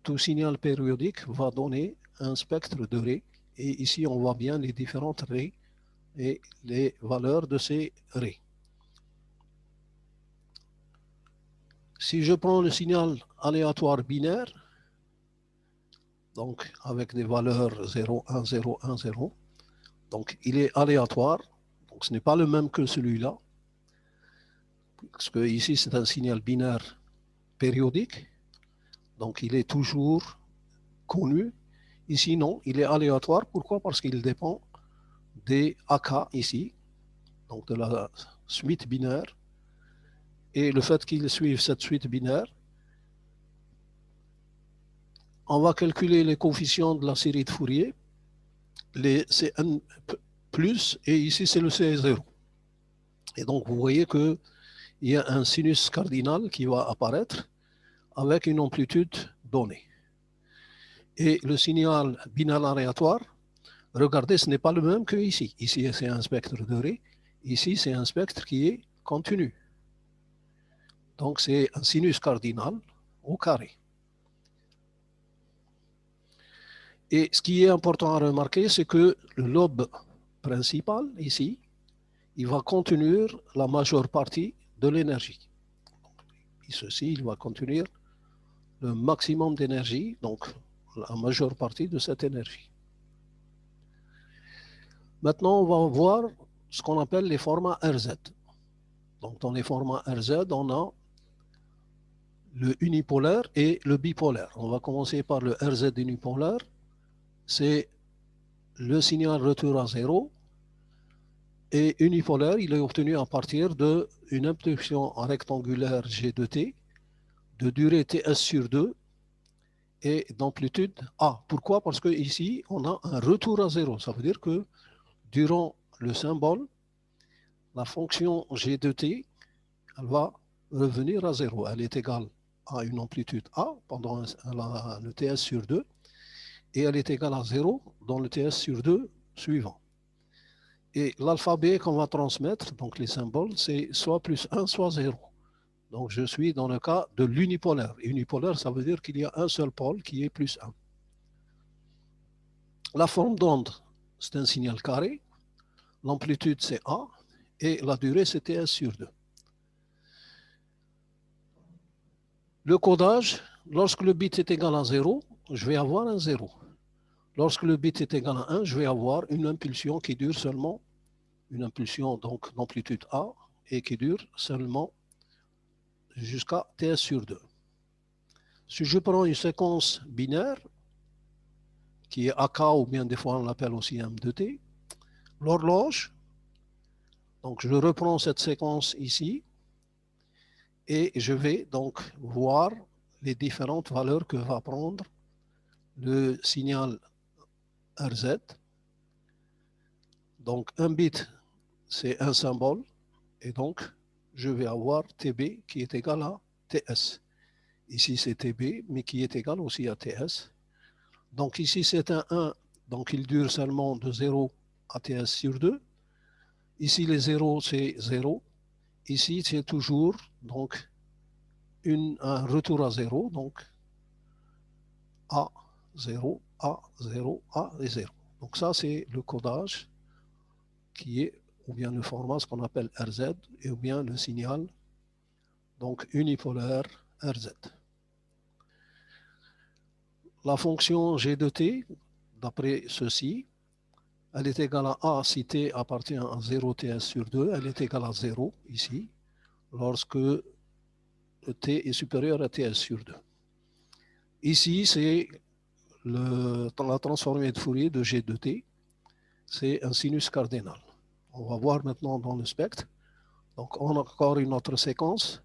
tout signal périodique va donner un spectre de Ré. Et ici, on voit bien les différentes raies et les valeurs de ces raies. Si je prends le signal aléatoire binaire, donc avec des valeurs 0, 1, 0, 1, 0, donc il est aléatoire, donc ce n'est pas le même que celui-là, parce que ici c'est un signal binaire périodique, donc il est toujours connu. Ici non, il est aléatoire. Pourquoi? Parce qu'il dépend des AK ici, donc de la suite binaire, et le fait qu'il suive cette suite binaire, on va calculer les coefficients de la série de Fourier, les Cn plus, et ici c'est le C0. Et donc vous voyez qu'il y a un sinus cardinal qui va apparaître avec une amplitude donnée. Et le signal binaire aléatoire, regardez, ce n'est pas le même que ici. Ici c'est un spectre de Ré, ici c'est un spectre qui est continu. Donc c'est un sinus cardinal au carré. Et ce qui est important à remarquer, c'est que le lobe principal, ici, il va contenir la majeure partie de l'énergie. Et ceci, il va contenir le maximum d'énergie, donc la majeure partie de cette énergie. Maintenant, on va voir ce qu'on appelle les formats RZ. Donc dans les formats RZ, on a le unipolaire et le bipolaire. On va commencer par le RZ unipolaire. C'est le signal retour à zéro. Et unipolaire, il est obtenu à partir d'une impulsion rectangulaire G de T, de durée TS sur 2 et d'amplitude A. Pourquoi? Parce qu'ici, on a un retour à zéro. Ça veut dire que durant le symbole, la fonction G de T, elle va revenir à zéro. Elle est égale à une amplitude A pendant le TS sur 2 et elle est égale à 0 dans le TS sur 2 suivant. Et l'alphabet qu'on va transmettre, donc les symboles, c'est soit plus 1, soit 0. Donc je suis dans le cas de l'unipolaire. Unipolaire, ça veut dire qu'il y a un seul pôle qui est plus 1. La forme d'onde, c'est un signal carré. L'amplitude, c'est A. Et la durée, c'est TS sur 2. Le codage, lorsque le bit est égal à 0, je vais avoir un 0. Lorsque le bit est égal à 1, je vais avoir une impulsion qui dure seulement, une impulsion donc d'amplitude A, et qui dure seulement jusqu'à TS sur 2. Si je prends une séquence binaire, qui est AK, ou bien des fois on l'appelle aussi M de T, l'horloge, donc je reprends cette séquence ici, Et je vais donc voir les différentes valeurs que va prendre le signal RZ. Donc un bit, c'est un symbole, et donc je vais avoir TB qui est égal à TS. Ici c'est TB, mais qui est égal aussi à TS. Donc ici c'est un 1, donc il dure seulement de 0 à TS sur 2. Ici les 0 c'est 0. Ici c'est toujours donc un retour à 0, donc A0, A0, A et 0. Donc ça c'est le codage qui est ou bien le format, ce qu'on appelle RZ, et ou bien le signal, donc unipolaire RZ. La fonction G de T, d'après ceci, elle est égale à A si T appartient à 0 TS sur 2, elle est égale à 0 ici, lorsque T est supérieur à TS sur 2. Ici, c'est la transformée de Fourier de G de T, c'est un sinus cardinal. On va voir maintenant dans le spectre. Donc, on a encore une autre séquence.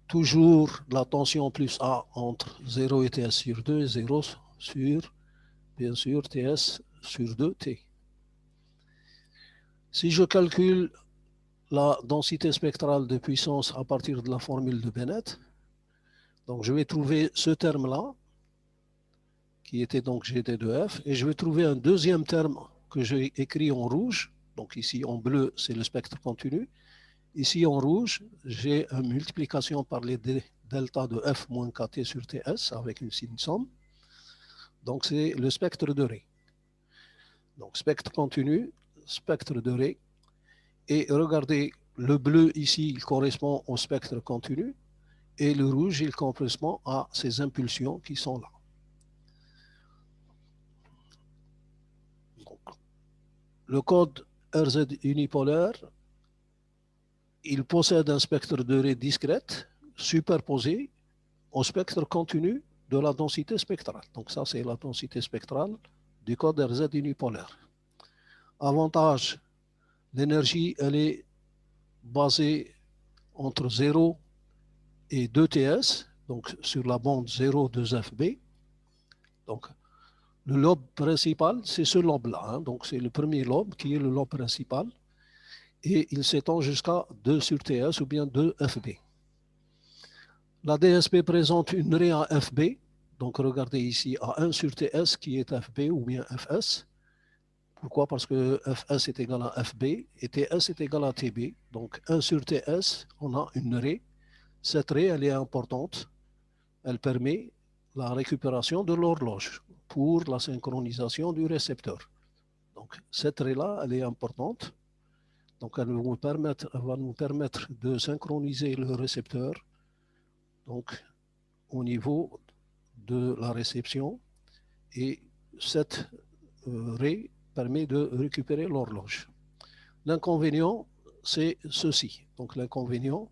Toujours la tension plus A entre 0 et TS sur 2 et 0 sur, bien sûr, TS sur 2T. Si je calcule la densité spectrale de puissance à partir de la formule de Bennett, donc je vais trouver ce terme-là, qui était donc GT2F, et je vais trouver un deuxième terme que j'ai écrit en rouge. Donc ici en bleu, c'est le spectre continu. Ici en rouge, j'ai une multiplication par les delta de F moins KT sur TS avec une signe somme. Donc c'est le spectre de Ré. Donc spectre continu, spectre de Ré. Et regardez, le bleu ici, il correspond au spectre continu. Et le rouge, il correspond à ces impulsions qui sont là. Donc, le code RZ unipolaire, il possède un spectre de Ré discrète superposé au spectre continu de la densité spectrale. Donc ça, c'est la densité spectrale du code RZ unipolaire. Avantage, l'énergie, elle est basée entre 0 et 2TS, donc sur la bande 0, 2FB. Donc, le lobe principal, c'est ce lobe-là. Hein. Donc, c'est le premier lobe qui est le lobe principal. Et il s'étend jusqu'à 2 sur TS ou bien 2FB. La DSP présente une raie à FB. Donc, regardez ici à 1 sur TS qui est FB ou bien FS. Pourquoi? Parce que FS est égal à FB et TS est égal à TB. Donc, 1 sur TS, on a une raie. Cette raie, elle est importante. Elle permet la récupération de l'horloge pour la synchronisation du récepteur. Donc, cette raie-là, elle est importante. Donc, elle va nous permettre de synchroniser le récepteur donc, au niveau de la réception. Et cette raie permet de récupérer l'horloge. L'inconvénient, c'est ceci. Donc, l'inconvénient,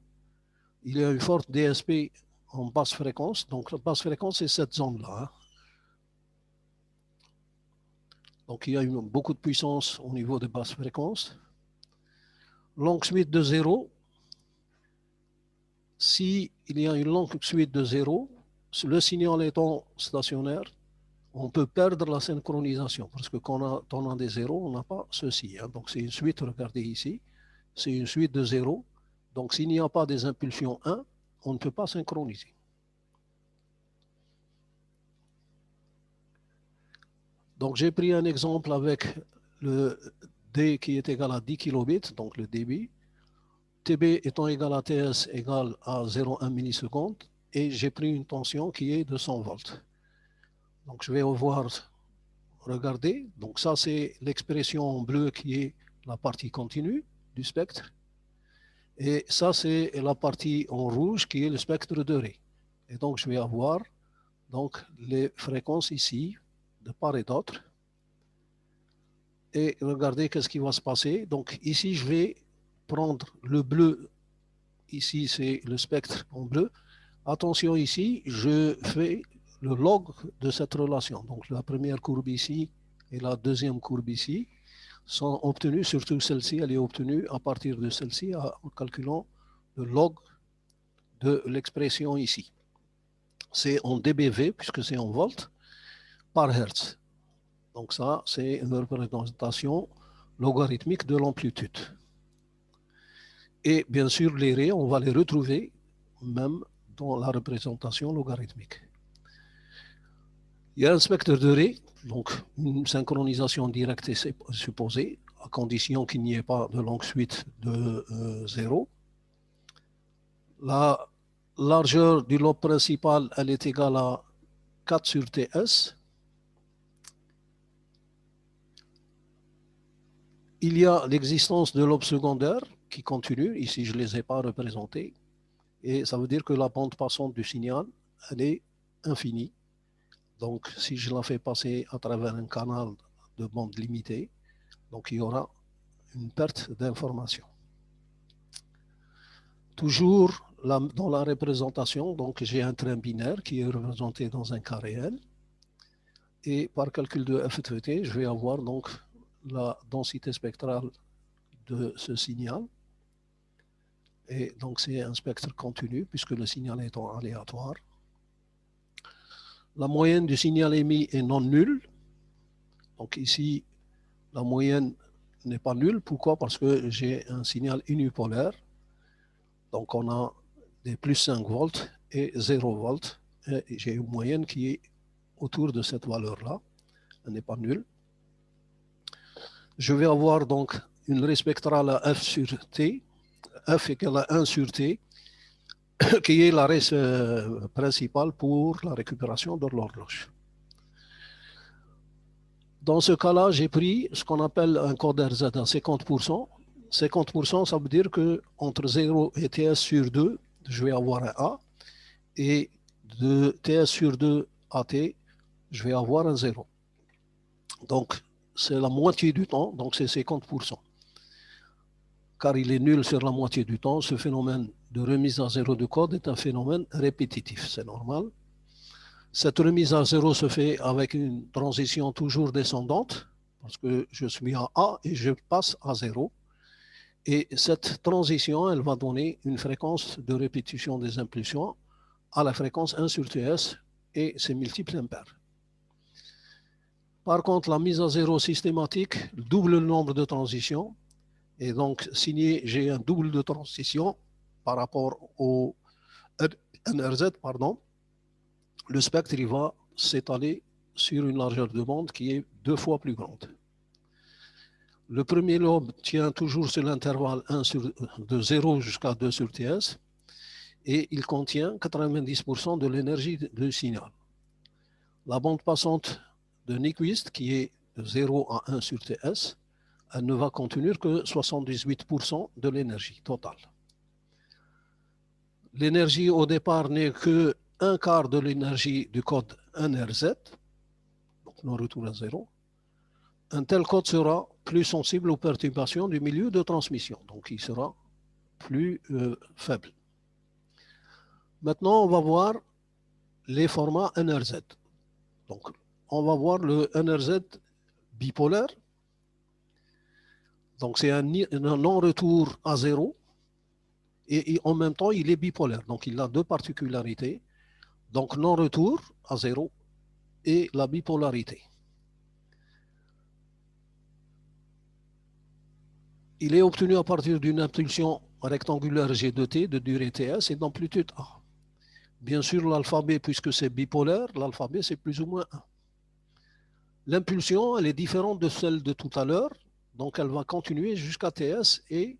il y a une forte DSP en basse fréquence. Donc, la basse fréquence, c'est cette zone-là. Hein. Donc, il y a beaucoup de puissance au niveau de basse fréquence. Longue suite de 0. Si il y a une longue suite de 0, le signal étant stationnaire, on peut perdre la synchronisation parce que quand on a des zéros, on n'a pas ceci. Hein. Donc, c'est une suite, regardez ici, c'est une suite de 0. Donc, s'il n'y a pas des impulsions 1, on ne peut pas synchroniser. Donc, j'ai pris un exemple avec le D qui est égal à 10 kilobits, donc le débit. TB étant égal à TS égal à 0,1 milliseconde. Et j'ai pris une tension qui est de 100 volts. Donc, je vais voir, regardez. Donc, ça, c'est l'expression en bleu qui est la partie continue du spectre. Et ça, c'est la partie en rouge qui est le spectre de Ré. Et donc, je vais avoir donc, les fréquences ici, de part et d'autre. Et regardez qu'est-ce qui va se passer. Donc, ici, je vais prendre le bleu. Ici, c'est le spectre en bleu. Attention ici, je fais le log de cette relation. Donc, la première courbe ici et la deuxième courbe ici. sont obtenues, surtout celle-ci, elle est obtenue à partir de celle-ci en calculant le log de l'expression ici. C'est en dBV, puisque c'est en volts, par Hertz. Donc ça, c'est une représentation logarithmique de l'amplitude. Et bien sûr, les raies, on va les retrouver même dans la représentation logarithmique. Il y a un spectre de raies, donc une synchronisation directe est supposée, à condition qu'il n'y ait pas de longue suite de 0. La largeur du lobe principal, elle est égale à 4 sur TS. Il y a l'existence de lobes secondaires qui continuent. Ici, je ne les ai pas représentés. Et ça veut dire que la bande passante du signal, elle est infinie. Donc, si je la fais passer à travers un canal de bande limitée, donc il y aura une perte d'information. Toujours dans la représentation, donc j'ai un train binaire qui est représenté dans un cas réel. Et par calcul de FET, je vais avoir donc la densité spectrale de ce signal. Et donc c'est un spectre continu puisque le signal est aléatoire. La moyenne du signal émis est non nulle. Donc ici, la moyenne n'est pas nulle. Pourquoi? Parce que j'ai un signal unipolaire. Donc on a des plus 5 volts et 0 volts. Et j'ai une moyenne qui est autour de cette valeur-là. Elle n'est pas nulle. Je vais avoir donc une raie spectrale à F sur T. F égale à 1 sur T, qui est la raie principale pour la récupération de l'horloge. Dans ce cas-là, j'ai pris ce qu'on appelle un code RZ à 50%. 50%, ça veut dire qu'entre 0 et TS sur 2, je vais avoir un A. Et de TS sur 2 à T, je vais avoir un 0. Donc, c'est la moitié du temps, donc c'est 50%. Car il est nul sur la moitié du temps, ce phénomène de remise à zéro de code est un phénomène répétitif, c'est normal. Cette remise à zéro se fait avec une transition toujours descendante, parce que je suis à A et je passe à 0. Et cette transition, elle va donner une fréquence de répétition des impulsions à la fréquence 1 sur TS et ses multiples impairs. Par contre, la mise à zéro systématique double le nombre de transitions. Et donc, si j'ai un double de transition par rapport au NRZ, le spectre il va s'étaler sur une largeur de bande qui est 2 fois plus grande. Le premier lobe tient toujours sur l'intervalle de 0 jusqu'à 2 sur TS et il contient 90% de l'énergie du signal. La bande passante de Nyquist, qui est de 0 à 1 sur TS, elle ne va contenir que 78% de l'énergie totale. L'énergie au départ n'est que un quart de l'énergie du code NRZ, donc non retour à 0. Un tel code sera plus sensible aux perturbations du milieu de transmission, donc il sera plus faible. Maintenant, on va voir les formats NRZ. Donc, on va voir le NRZ bipolaire. Donc, c'est un non-retour à 0 et en même temps, il est bipolaire. Donc, il a deux particularités. Donc, non-retour à 0 et la bipolarité. Il est obtenu à partir d'une impulsion rectangulaire G de T de durée TS et d'amplitude A. Bien sûr, l'alphabet, puisque c'est bipolaire, l'alphabet, c'est plus ou moins 1. L'impulsion, elle est différente de celle de tout à l'heure, donc elle va continuer jusqu'à TS et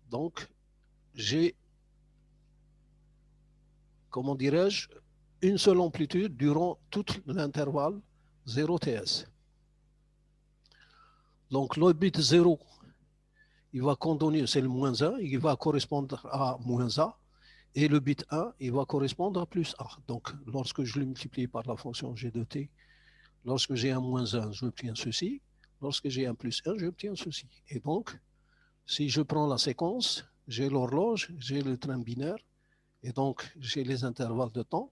donc j'ai, comment dirais-je, une seule amplitude durant tout l'intervalle 0 TS. Donc le bit 0, il va contenir, c'est le moins 1, il va correspondre à moins A, et le bit 1, il va correspondre à plus A. Donc lorsque je le multiplie par la fonction G de T, lorsque j'ai un moins 1, j'obtiens ceci. Lorsque j'ai un plus 1, j'obtiens ceci. Et donc, si je prends la séquence, j'ai l'horloge, j'ai le train binaire, et donc j'ai les intervalles de temps.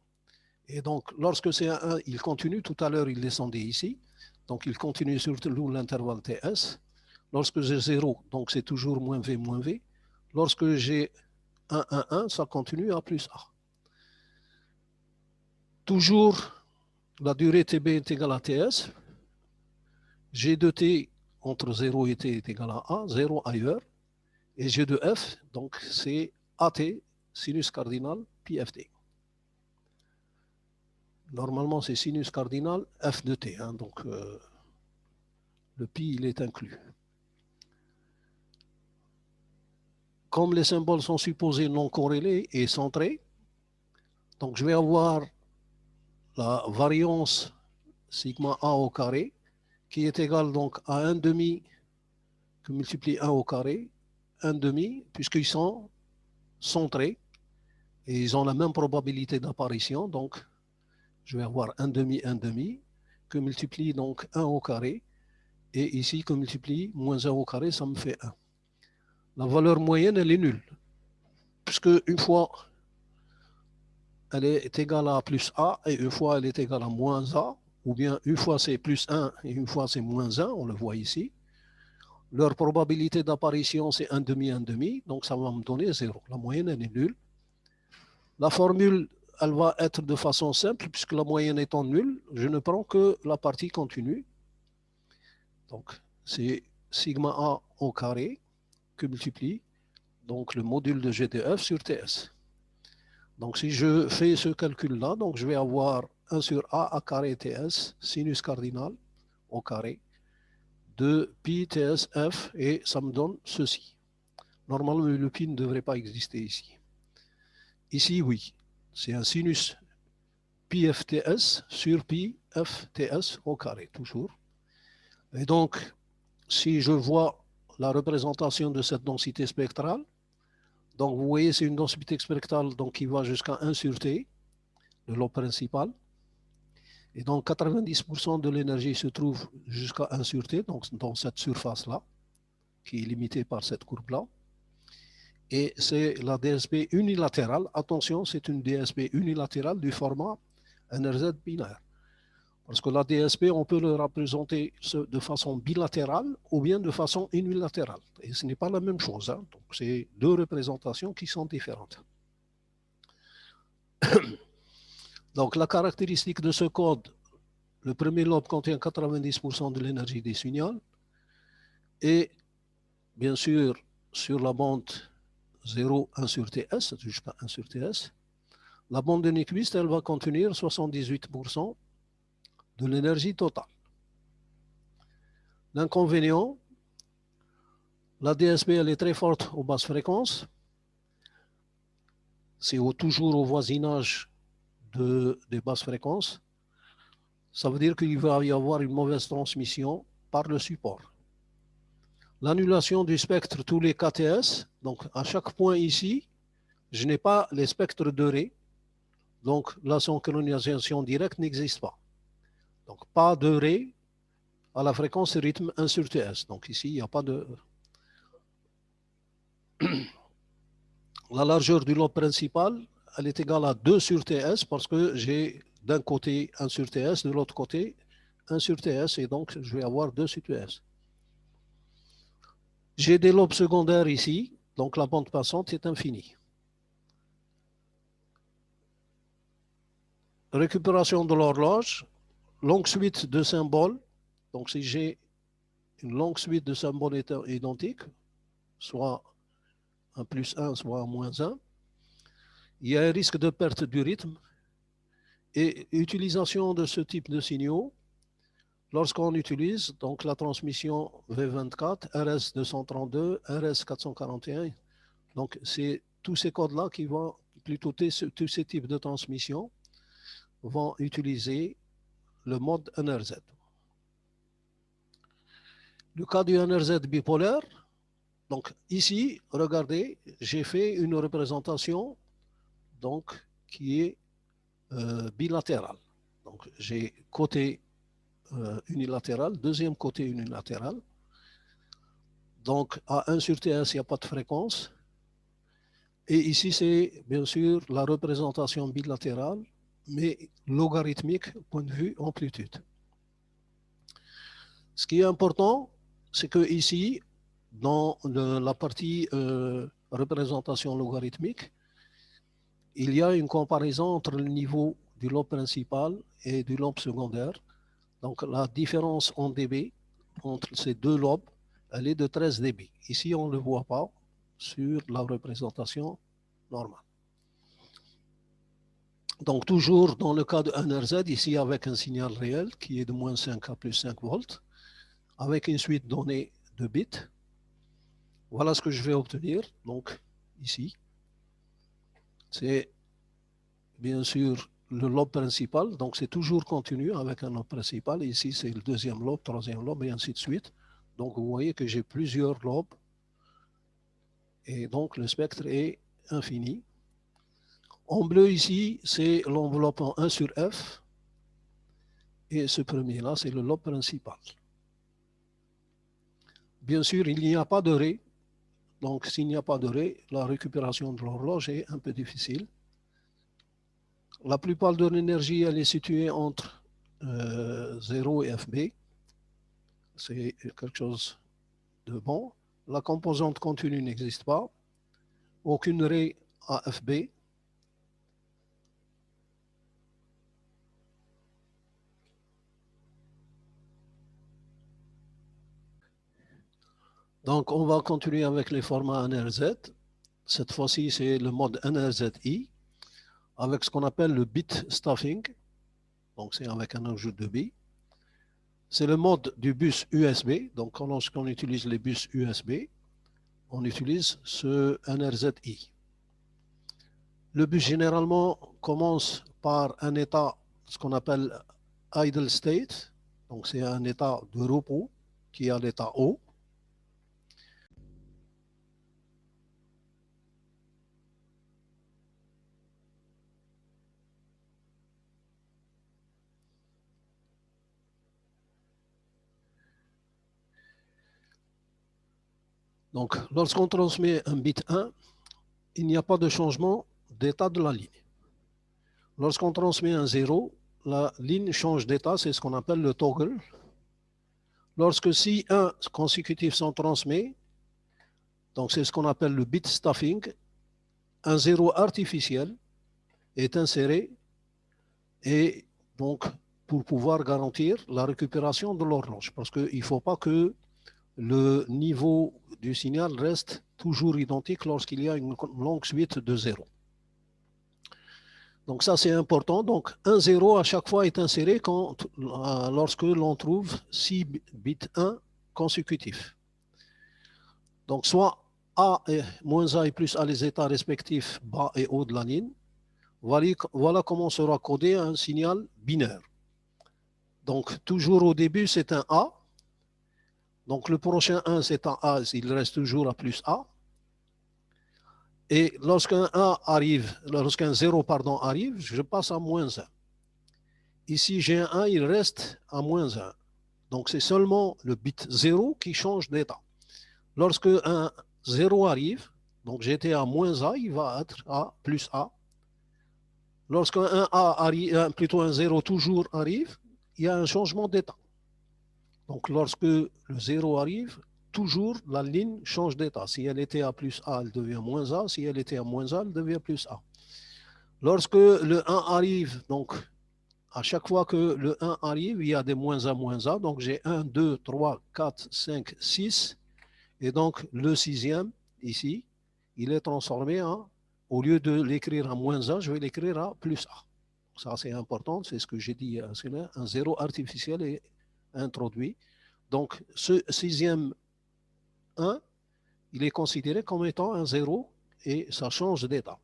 Et donc, lorsque c'est un 1, il continue. Tout à l'heure, il descendait ici. Donc, il continue sur l'intervalle TS. Lorsque j'ai 0, donc c'est toujours moins V, moins V. Lorsque j'ai 1, 1, 1, ça continue à plus A. Toujours, la durée TB est égale à TS. G de T entre 0 et T est égal à A, 0 ailleurs. Et G de F, donc c'est AT, sinus cardinal, pi FT. Normalement, c'est sinus cardinal F de T. Hein, donc, le pi, il est inclus. Comme les symboles sont supposés non corrélés et centrés, donc je vais avoir la variance sigma A au carré qui est égale donc à 1 demi que multiplie 1 au carré, 1 demi, puisqu'ils sont centrés et ils ont la même probabilité d'apparition. Donc, je vais avoir 1 demi, que multiplie donc 1 au carré. Et ici, que multiplie moins 1 au carré, ça me fait 1. La valeur moyenne, elle est nulle. Puisque une fois, elle est égale à plus A et une fois, elle est égale à moins A, ou bien une fois, c'est plus 1 et une fois, c'est moins 1, on le voit ici. Leur probabilité d'apparition, c'est 1 demi, donc ça va me donner 0. La moyenne, elle est nulle. La formule, elle va être de façon simple, puisque la moyenne étant nulle, je ne prends que la partie continue. Donc, c'est sigma A au carré que multiplie donc le module de GTF sur TS. Donc, si je fais ce calcul-là, donc je vais avoir 1 sur A carré TS, sinus cardinal au carré, de pi TS F, et ça me donne ceci. Normalement, le pi ne devrait pas exister ici. Ici, oui, c'est un sinus pi FTS sur pi FTS au carré, toujours. Et donc, si je vois la représentation de cette densité spectrale, donc vous voyez, c'est une densité spectrale donc, qui va jusqu'à 1 sur T, le lobe principal. Et donc 90% de l'énergie se trouve jusqu'à 1 sur T, donc dans cette surface-là, qui est limitée par cette courbe-là. Et c'est la DSP unilatérale. Attention, c'est une DSP unilatérale du format NRZ binaire. Parce que la DSP, on peut le représenter de façon bilatérale ou bien de façon unilatérale. Et ce n'est pas la même chose. Hein. Donc, c'est deux représentations qui sont différentes. Donc, la caractéristique de ce code, le premier lobe contient 90% de l'énergie des signaux. Et bien sûr, sur la bande 0, 1 sur TS, jusqu'à 1 sur TS, la bande de Nyquist, elle va contenir 78% de l'énergie totale. L'inconvénient, la DSP, elle est très forte aux basses fréquences. C'est toujours au voisinage des basses fréquences. Ça veut dire qu'il va y avoir une mauvaise transmission par le support. L'annulation du spectre, tous les KTS, donc à chaque point ici, je n'ai pas les spectres de Ré, donc la synchronisation directe n'existe pas. Donc pas de Ré à la fréquence rythme 1 sur TS. Donc ici, il n'y a pas de... La largeur du lobe principal, elle est égale à 2 sur TS parce que j'ai d'un côté 1 sur TS, de l'autre côté 1 sur TS, et donc je vais avoir 2 sur TS. J'ai des lobes secondaires ici, donc la bande passante est infinie. Récupération de l'horloge, longue suite de symboles. Donc si j'ai une longue suite de symboles identiques, soit un plus 1, soit un moins 1, il y a un risque de perte du rythme. Et utilisation de ce type de signaux, lorsqu'on utilise donc la transmission V24, RS232, RS441, donc c'est tous ces codes-là qui vont, plutôt tous ces types de transmission, vont utiliser le mode NRZ. Le cas du NRZ bipolaire, donc ici, regardez, j'ai fait une représentation donc, qui est bilatérale. Donc j'ai côté unilatéral, deuxième côté unilatéral. Donc à 1 sur TS, il n'y a pas de fréquence. Et ici, c'est bien sûr la représentation bilatérale, mais logarithmique, point de vue amplitude. Ce qui est important, c'est que ici, dans la partie représentation logarithmique, il y a une comparaison entre le niveau du lobe principal et du lobe secondaire. Donc la différence en dB entre ces deux lobes, elle est de 13 dB. Ici, on ne le voit pas sur la représentation normale. Donc toujours dans le cas de NRZ, ici avec un signal réel qui est de moins 5 à plus 5 volts, avec une suite donnée de bits. Voilà ce que je vais obtenir. Donc ici, c'est bien sûr le lobe principal. Donc c'est toujours continu avec un lobe principal. Ici, c'est le deuxième lobe, troisième lobe, et ainsi de suite. Donc vous voyez que j'ai plusieurs lobes. Et donc le spectre est infini. En bleu ici, c'est l'enveloppe en 1 sur F. Et ce premier-là, c'est le lobe principal. Bien sûr, il n'y a pas de ré. Donc, s'il n'y a pas de ré, la récupération de l'horloge est un peu difficile. La plupart de l'énergie, elle est située entre 0 et FB. C'est quelque chose de bon. La composante continue n'existe pas. Aucune ré à FB. Donc, on va continuer avec les formats NRZ. Cette fois-ci, c'est le mode NRZI avec ce qu'on appelle le bit stuffing. Donc, c'est avec un ajout de bits. C'est le mode du bus USB. Donc, lorsqu'on utilise les bus USB, on utilise ce NRZI. Le bus, généralement, commence par un état, ce qu'on appelle idle state. Donc, c'est un état de repos qui est à l'état haut. Donc, lorsqu'on transmet un bit 1, il n'y a pas de changement d'état de la ligne. Lorsqu'on transmet un 0, la ligne change d'état, c'est ce qu'on appelle le toggle. Lorsque si 1 consécutifs sont transmis, donc c'est ce qu'on appelle le bit stuffing, un 0 artificiel est inséré et donc pour pouvoir garantir la récupération de l'horloge, parce qu'il ne faut pas que le niveau du signal reste toujours identique lorsqu'il y a une longue suite de 0. Donc ça, c'est important. Donc, un 0 à chaque fois est inséré lorsque l'on trouve 6 bits 1 consécutifs. Donc, soit A et moins A et plus A les états respectifs bas et haut de la ligne. Voilà comment sera codé un signal binaire. Donc, toujours au début, c'est un A. Donc, le prochain 1, c'est un A, il reste toujours à plus A. Et lorsqu'un 0 arrive, je passe à moins 1. Ici, j'ai un 1, il reste à moins 1. Donc, c'est seulement le bit 0 qui change d'état. Lorsque un 0 arrive, donc j'étais à moins A, il va être à plus A. Lorsqu'un 1A arrive, plutôt un 0 toujours arrive, il y a un changement d'état. Donc, lorsque le 0 arrive, toujours la ligne change d'état. Si elle était à plus A, elle devient moins A. Si elle était à moins A, elle devient plus A. Lorsque le 1 arrive, donc à chaque fois que le 1 arrive, il y a des moins A. Donc j'ai 1, 2, 3, 4, 5, 6. Et donc le sixième, ici, il est transformé en, au lieu de l'écrire à moins A, je vais l'écrire à plus A. Ça, c'est important, c'est ce que j'ai dit. Un 0 artificiel est introduit. Donc ce sixième 1, il est considéré comme étant un 0 et ça change d'état.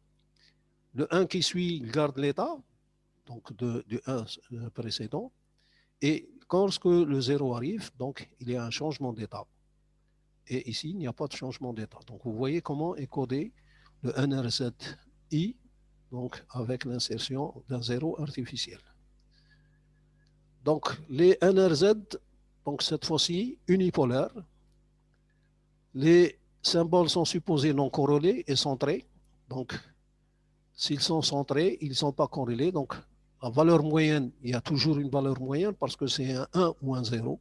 Le 1 qui suit, il garde l'état, donc du 1 précédent. Et lorsque le 0 arrive, donc il y a un changement d'état. Et ici, il n'y a pas de changement d'état. Donc vous voyez comment est codé le NRZI, donc avec l'insertion d'un 0 artificiel. Donc les NRZ, donc cette fois-ci, unipolaires. Les symboles sont supposés non corrélés et centrés. Donc, s'ils sont centrés, ils ne sont pas corrélés. Donc, la valeur moyenne, il y a toujours une valeur moyenne parce que c'est un 1 ou un 0.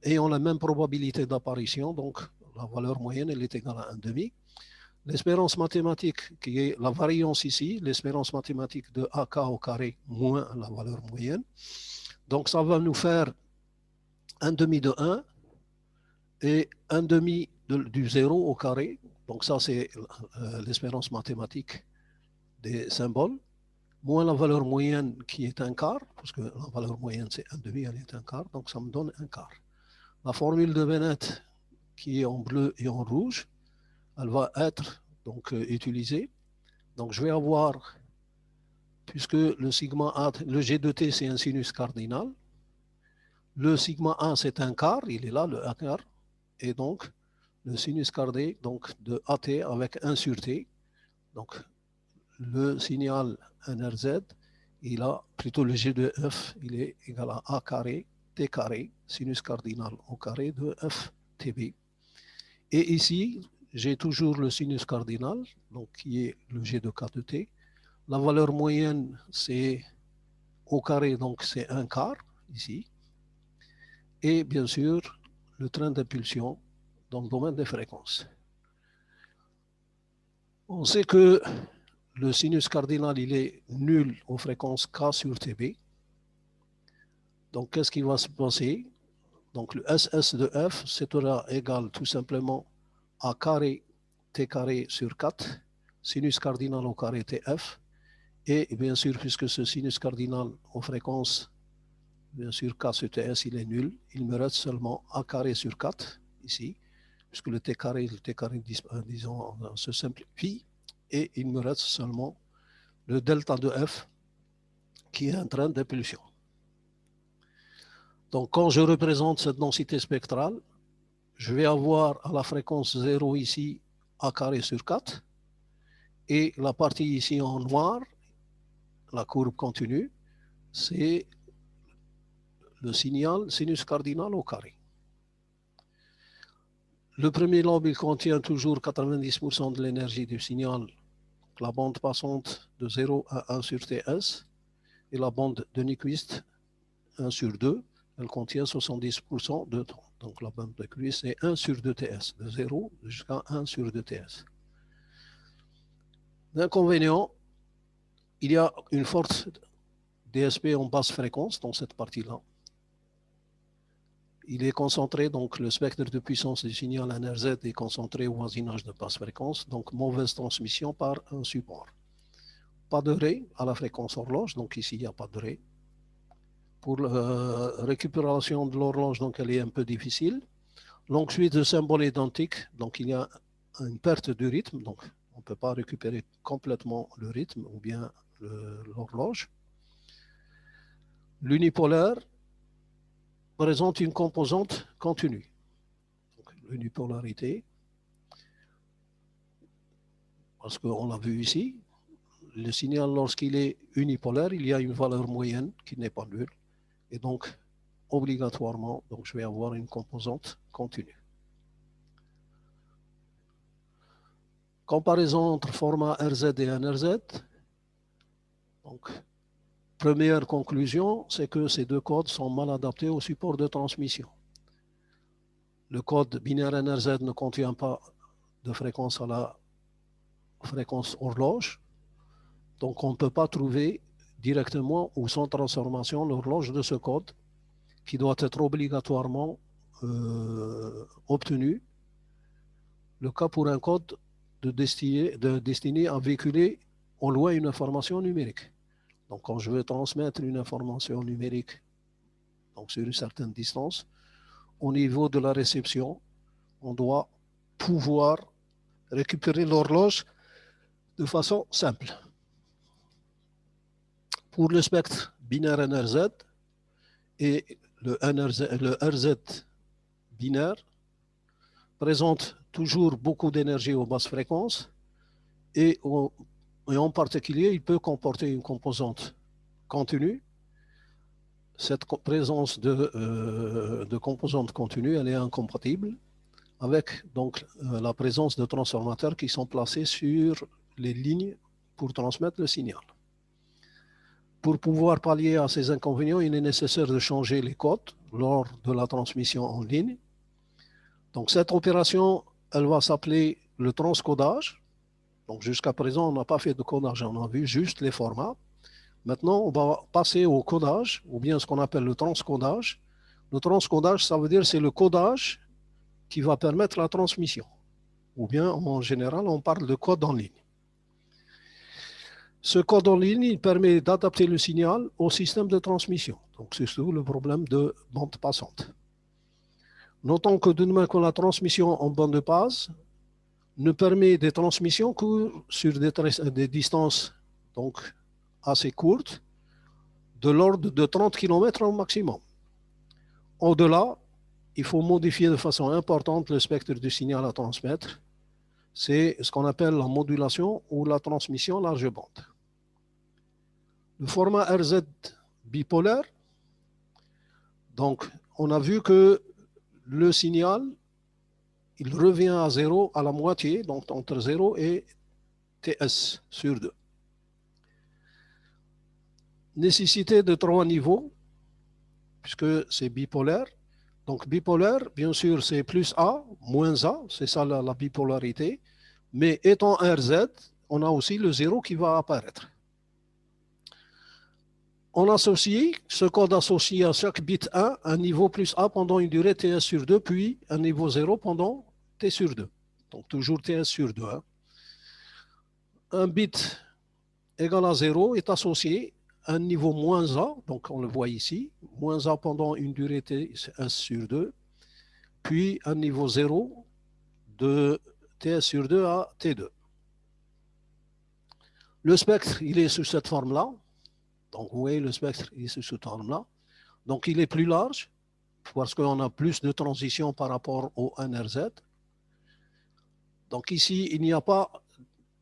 ayant la même probabilité d'apparition, donc la valeur moyenne elle est égale à 1,5. L'espérance mathématique, qui est la variance ici, l'espérance mathématique de AK au carré moins la valeur moyenne. Donc ça va nous faire 1,5 de 1 et 1,5 du 0 au carré. Donc ça c'est l'espérance mathématique des symboles, moins la valeur moyenne qui est un quart, parce que la valeur moyenne c'est 1,5, elle est un quart, donc ça me donne un quart. La formule de Bennett qui est en bleu et en rouge, elle va être donc utilisée. Donc je vais avoir, puisque le sigma A, le G de T c'est un sinus cardinal, le sigma A c'est un quart, il est là, le A quart, et donc le sinus cardé donc, de AT avec 1 sur T. Donc le signal NRZ, il a plutôt le G de F, il est égal à A carré, T carré, sinus cardinal au carré de FTB. Et ici, j'ai toujours le sinus cardinal, donc qui est le G de K de T. La valeur moyenne, c'est au carré, donc c'est un quart ici. Et bien sûr, le train d'impulsion dans le domaine des fréquences. On sait que le sinus cardinal, il est nul aux fréquences K sur TB. Donc, qu'est-ce qui va se passer? Donc, le SS de F, sera égal tout simplement à carré T carré sur 4, sinus cardinal au carré TF. Et bien sûr, puisque ce sinus cardinal aux fréquences, bien sûr, K sur TS, il est nul, il me reste seulement A carré sur 4, ici, puisque le T carré, disons, se simplifie, et il me reste seulement le delta de F, qui est un train d'impulsion. Donc, quand je représente cette densité spectrale, je vais avoir à la fréquence 0 ici, A carré sur 4, et la partie ici en noir, la courbe continue, c'est le signal sinus cardinal au carré. Le premier lobe, il contient toujours 90% de l'énergie du signal, la bande passante de 0 à 1 sur TS, et la bande de Nyquist, 1 sur 2, elle contient 70% de temps. Donc la bande de Nyquist, c'est 1 sur 2 TS, de 0 jusqu'à 1 sur 2 TS. L'inconvénient, il y a une forte DSP en basse fréquence dans cette partie-là. Il est concentré, donc le spectre de puissance du signal NRZ est concentré au voisinage de basse fréquence, donc mauvaise transmission par un support. Pas de ray à la fréquence horloge, donc ici il n'y a pas de ray. Pour la récupération de l'horloge, donc elle est un peu difficile. Longue suite de symboles identiques, donc il y a une perte du rythme, donc on ne peut pas récupérer complètement le rythme ou bien l'horloge. L'unipolaire présente une composante continue. L'unipolarité, parce qu'on l'a vu ici, le signal lorsqu'il est unipolaire, il y a une valeur moyenne qui n'est pas nulle, et donc obligatoirement, donc je vais avoir une composante continue. Comparaison entre format RZ et NRZ. Donc, première conclusion, c'est que ces deux codes sont mal adaptés au support de transmission. Le code binaire NRZ ne contient pas de fréquence à la fréquence horloge, donc on ne peut pas trouver directement ou sans transformation l'horloge de ce code qui doit être obligatoirement obtenu. Le cas pour un code destiné à véhiculer au loin une information numérique. Donc quand je veux transmettre une information numérique donc sur une certaine distance, au niveau de la réception, on doit pouvoir récupérer l'horloge de façon simple. Pour le spectre binaire NRZ et le RZ binaire présente toujours beaucoup d'énergie aux basses fréquences et en particulier, il peut comporter une composante continue. Cette présence de composante continue, elle est incompatible avec donc, la présence de transformateurs qui sont placés sur les lignes pour transmettre le signal. pour pouvoir pallier à ces inconvénients, il est nécessaire de changer les codes lors de la transmission en ligne. Donc cette opération, elle va s'appeler le transcodage. Donc jusqu'à présent, on n'a pas fait de codage, on a vu juste les formats. Maintenant, on va passer au codage, ou bien ce qu'on appelle le transcodage. Le transcodage, ça veut dire c'est le codage qui va permettre la transmission. Ou bien, en général, on parle de code en ligne. Ce code en ligne, il permet d'adapter le signal au système de transmission. Donc, c'est surtout le problème de bande passante. Notons que de même que la transmission en bande de passe ne permet des transmissions que sur des distances donc, assez courtes, de l'ordre de 30 km au maximum. Au-delà, il faut modifier de façon importante le spectre du signal à transmettre. C'est ce qu'on appelle la modulation ou la transmission large bande. Le format RZ bipolaire, donc on a vu que le signal, il revient à 0 à la moitié, donc entre 0 et TS sur 2. Nécessité de 3 niveaux, puisque c'est bipolaire. Donc bipolaire, bien sûr, c'est plus A, moins A, c'est ça la bipolarité. Mais étant RZ, on a aussi le 0 qui va apparaître. On associe ce code associé à chaque bit 1 un niveau plus A pendant une durée TS sur 2, puis un niveau 0 pendant T sur 2. Donc toujours TS sur 2. Hein. Un bit égal à 0 est associé à un niveau moins A, donc on le voit ici, moins A pendant une durée TS sur 2, puis un niveau 0 de TS sur 2 à T2. Le spectre, il est sous cette forme-là. Donc, vous voyez, le spectre est sous cette forme-là. Donc, il est plus large parce qu'on a plus de transitions par rapport au NRZ. Donc, ici, il n'y a pas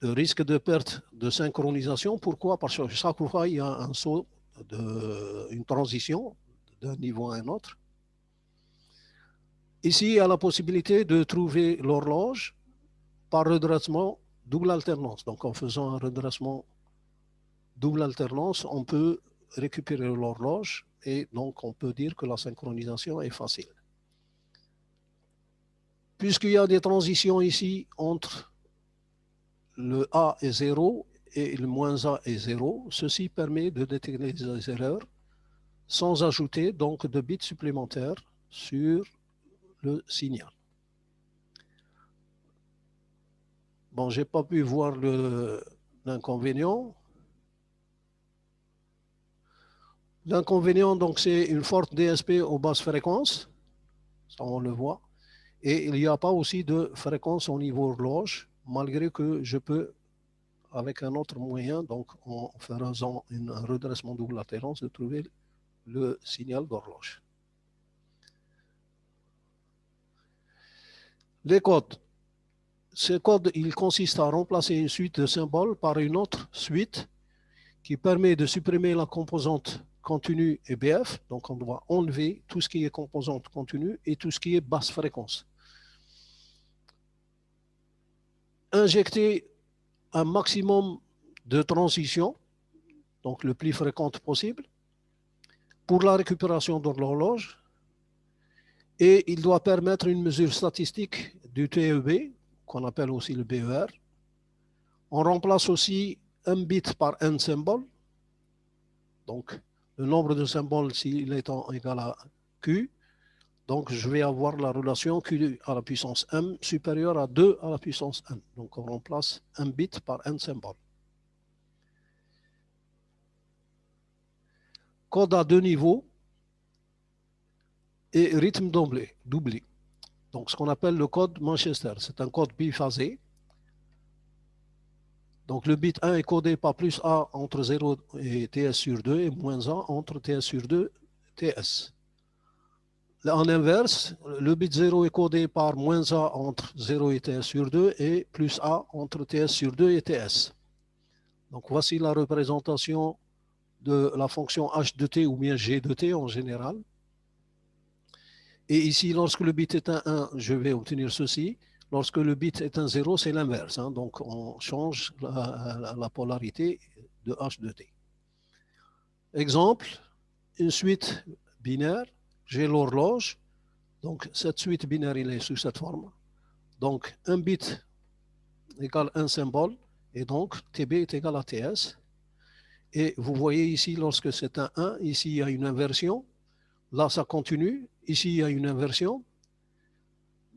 de risque de perte de synchronisation. Pourquoi? Parce que chaque fois, il y a un saut, une transition d'un niveau à un autre. Ici, il y a la possibilité de trouver l'horloge par redressement double alternance. Donc, en faisant un redressement double alternance, on peut récupérer l'horloge et donc on peut dire que la synchronisation est facile. Puisqu'il y a des transitions ici entre le A est 0 et le moins A est 0, ceci permet de détecter les erreurs sans ajouter donc de bits supplémentaires sur le signal. Bon, je n'ai pas pu voir l'inconvénient. L'inconvénient, donc, c'est une forte DSP aux basses fréquences. Ça, on le voit. Et il n'y a pas aussi de fréquence au niveau horloge, malgré que je peux, avec un autre moyen, donc en faisant un redressement double alternance, de trouver le signal d'horloge. Les codes. Ces codes, ils consistent à remplacer une suite de symboles par une autre suite qui permet de supprimer la composante continue et BF. Donc, on doit enlever tout ce qui est composante continue et tout ce qui est basse fréquence. Injecter un maximum de transitions, donc le plus fréquente possible, pour la récupération de l'horloge. Et il doit permettre une mesure statistique du TEB, qu'on appelle aussi le BER. On remplace aussi un bit par un symbole. Donc, le nombre de symboles, s'il est égal à Q, donc je vais avoir la relation Q à la puissance M supérieure à 2 à la puissance N. Donc, on remplace un bit par un symbole. Code à 2 niveaux et rythme doublé. Donc, ce qu'on appelle le code Manchester. C'est un code biphasé. Donc, le bit 1 est codé par plus A entre 0 et TS sur 2 et moins A entre TS sur 2 et TS. En inverse, le bit 0 est codé par moins A entre 0 et TS sur 2 et plus A entre TS sur 2 et TS. Donc, voici la représentation de la fonction h de t ou bien g de t en général. Et ici, lorsque le bit est un 1, je vais obtenir ceci. Lorsque le bit est un 0, c'est l'inverse. Hein. Donc, on change la polarité de h de t. Exemple, une suite binaire, j'ai l'horloge. Donc, cette suite binaire, il est sous cette forme. Donc, un bit égale un symbole. Et donc, TB est égal à TS. Et vous voyez ici, lorsque c'est un 1, ici, il y a une inversion. Là, ça continue. Ici, il y a une inversion.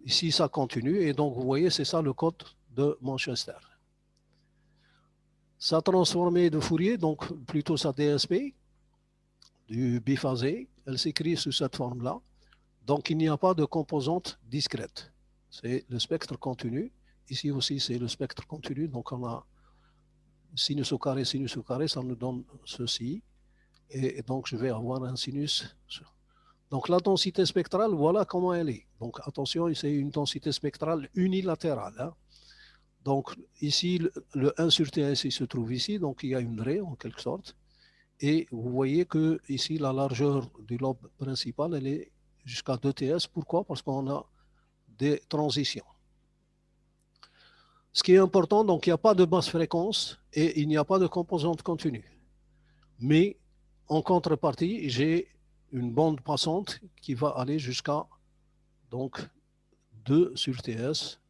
Ici, ça continue. Et donc, vous voyez, c'est ça le code de Manchester. Sa transformée de Fourier, donc plutôt sa DSP, du biphasé, elle s'écrit sous cette forme-là. Donc, il n'y a pas de composante discrète. C'est le spectre continu. Ici aussi, c'est le spectre continu. Donc, on a sinus au carré, ça nous donne ceci. Et donc, je vais avoir un sinus. Donc, la densité spectrale, voilà comment elle est. Donc, attention, c'est une densité spectrale unilatérale. Hein. Donc, ici, le 1 sur TS, il se trouve ici. Donc, il y a une raie, en quelque sorte. Et vous voyez que ici, la largeur du lobe principal, elle est jusqu'à 2 TS. Pourquoi? Parce qu'on a des transitions. Ce qui est important, donc il n'y a pas de basse fréquence et il n'y a pas de composante continue. Mais en contrepartie, j'ai une bande passante qui va aller jusqu'à donc 2 sur TS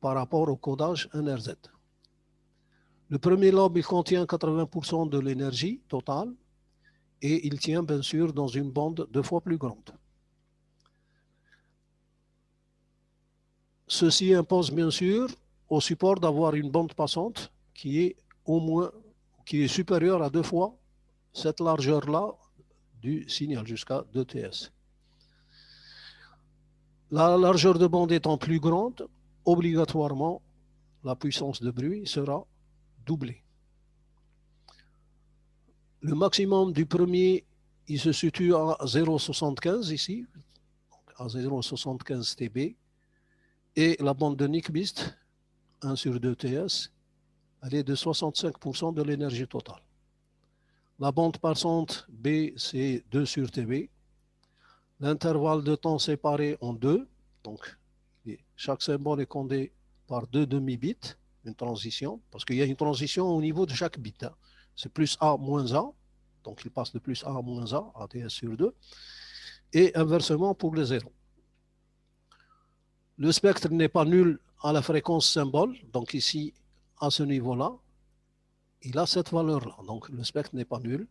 par rapport au codage NRZ. Le premier lobe, il contient 80% de l'énergie totale et il tient bien sûr dans une bande 2 fois plus grande. Ceci impose bien sûr au support d'avoir une bande passante qui est au moins, qui est supérieure à 2 fois cette largeur-là du signal jusqu'à 2 TS. La largeur de bande étant plus grande, obligatoirement, la puissance de bruit sera doublée. Le maximum du premier, il se situe à 0,75 ici, à 0,75 TB, et la bande de Nyquist, 1 sur 2 TS, elle est de 65% de l'énergie totale. La bande passante B, c'est 2 sur TB. L'intervalle de temps séparé en deux, donc chaque symbole est codé par 2 demi-bits, une transition, parce qu'il y a une transition au niveau de chaque bit. Hein. C'est plus A moins A, donc il passe de plus A à moins A, ATS sur 2, et inversement pour le 0. Le spectre n'est pas nul à la fréquence symbole, donc ici, à ce niveau-là, il a cette valeur-là, donc le spectre n'est pas nul,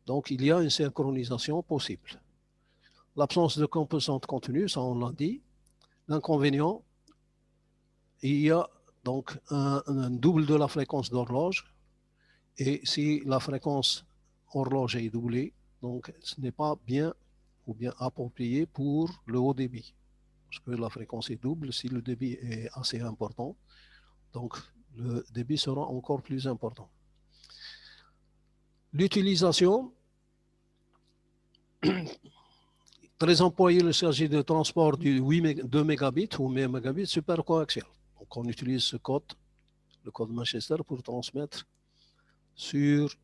donc il y a une synchronisation possible. L'absence de composante continue, ça on l'a dit. L'inconvénient, il y a donc un double de la fréquence d'horloge. Et si la fréquence horloge est doublée, donc ce n'est pas bien ou bien approprié pour le haut débit. Parce que la fréquence est double, si le débit est assez important, donc le débit sera encore plus important. L'utilisation, très employée, il s'agit de transport du 2 mégabits ou 1 mégabits supercoaxial. Donc on utilise ce code, le code Manchester, pour transmettre sur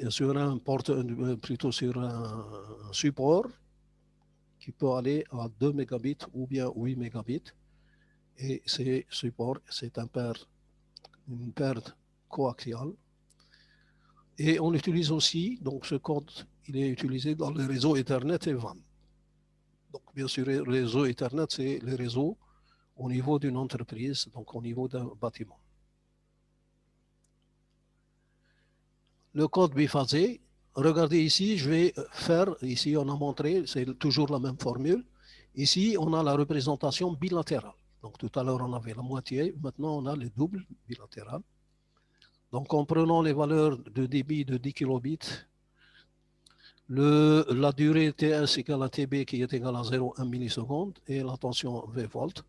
sur un support qui peut aller à 2 mégabits ou bien 8 mégabits. Et ces supports, c'est une paire coaxiale. Et on utilise aussi, donc ce code, il est utilisé dans les réseaux Ethernet et WAN. Donc bien sûr, le réseau Ethernet, c'est le réseau au niveau d'une entreprise, donc au niveau d'un bâtiment. Le code biphasé, regardez ici, je vais faire, ici on a montré, c'est toujours la même formule. Ici, on a la représentation bilatérale. Donc tout à l'heure, on avait la moitié, maintenant on a le double bilatéral. Donc en prenant les valeurs de débit de 10 kilobits, la durée TS égale à TB qui est égale à 0,1 milliseconde et la tension V-volt.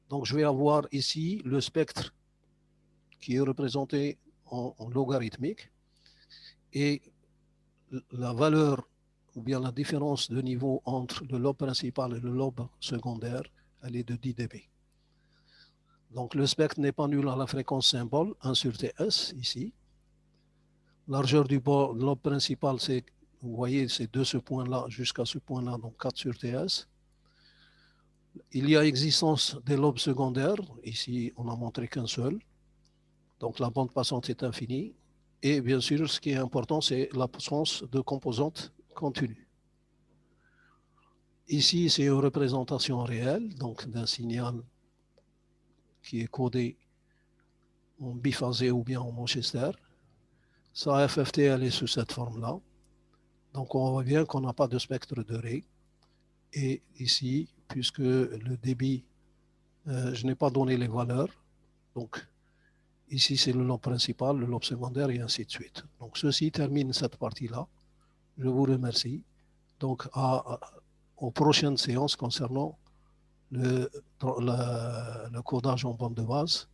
Donc je vais avoir ici le spectre qui est représenté en logarithmique et la valeur ou bien la différence de niveau entre le lobe principal et le lobe secondaire, elle est de 10 dB. Donc le spectre n'est pas nul à la fréquence symbole, 1 sur TS, ici. Largeur du lobe principal, c'est, vous voyez, c'est de ce point-là jusqu'à ce point-là, donc 4 sur TS. Il y a existence des lobes secondaires, ici on n'a montré qu'un seul. Donc la bande passante est infinie. Et bien sûr, ce qui est important, c'est l'absence de composantes continues. Ici, c'est une représentation réelle, donc d'un signal qui est codé en biphasé ou bien en Manchester. Sa FFT, elle est sous cette forme-là. Donc, on voit bien qu'on n'a pas de spectre de Rayleigh. Et ici, puisque le débit, je n'ai pas donné les valeurs, donc ici, c'est le lobe principal, le lobe secondaire, et ainsi de suite. Donc, ceci termine cette partie-là. Je vous remercie. Donc, aux prochaines séances concernant le codage en bande de base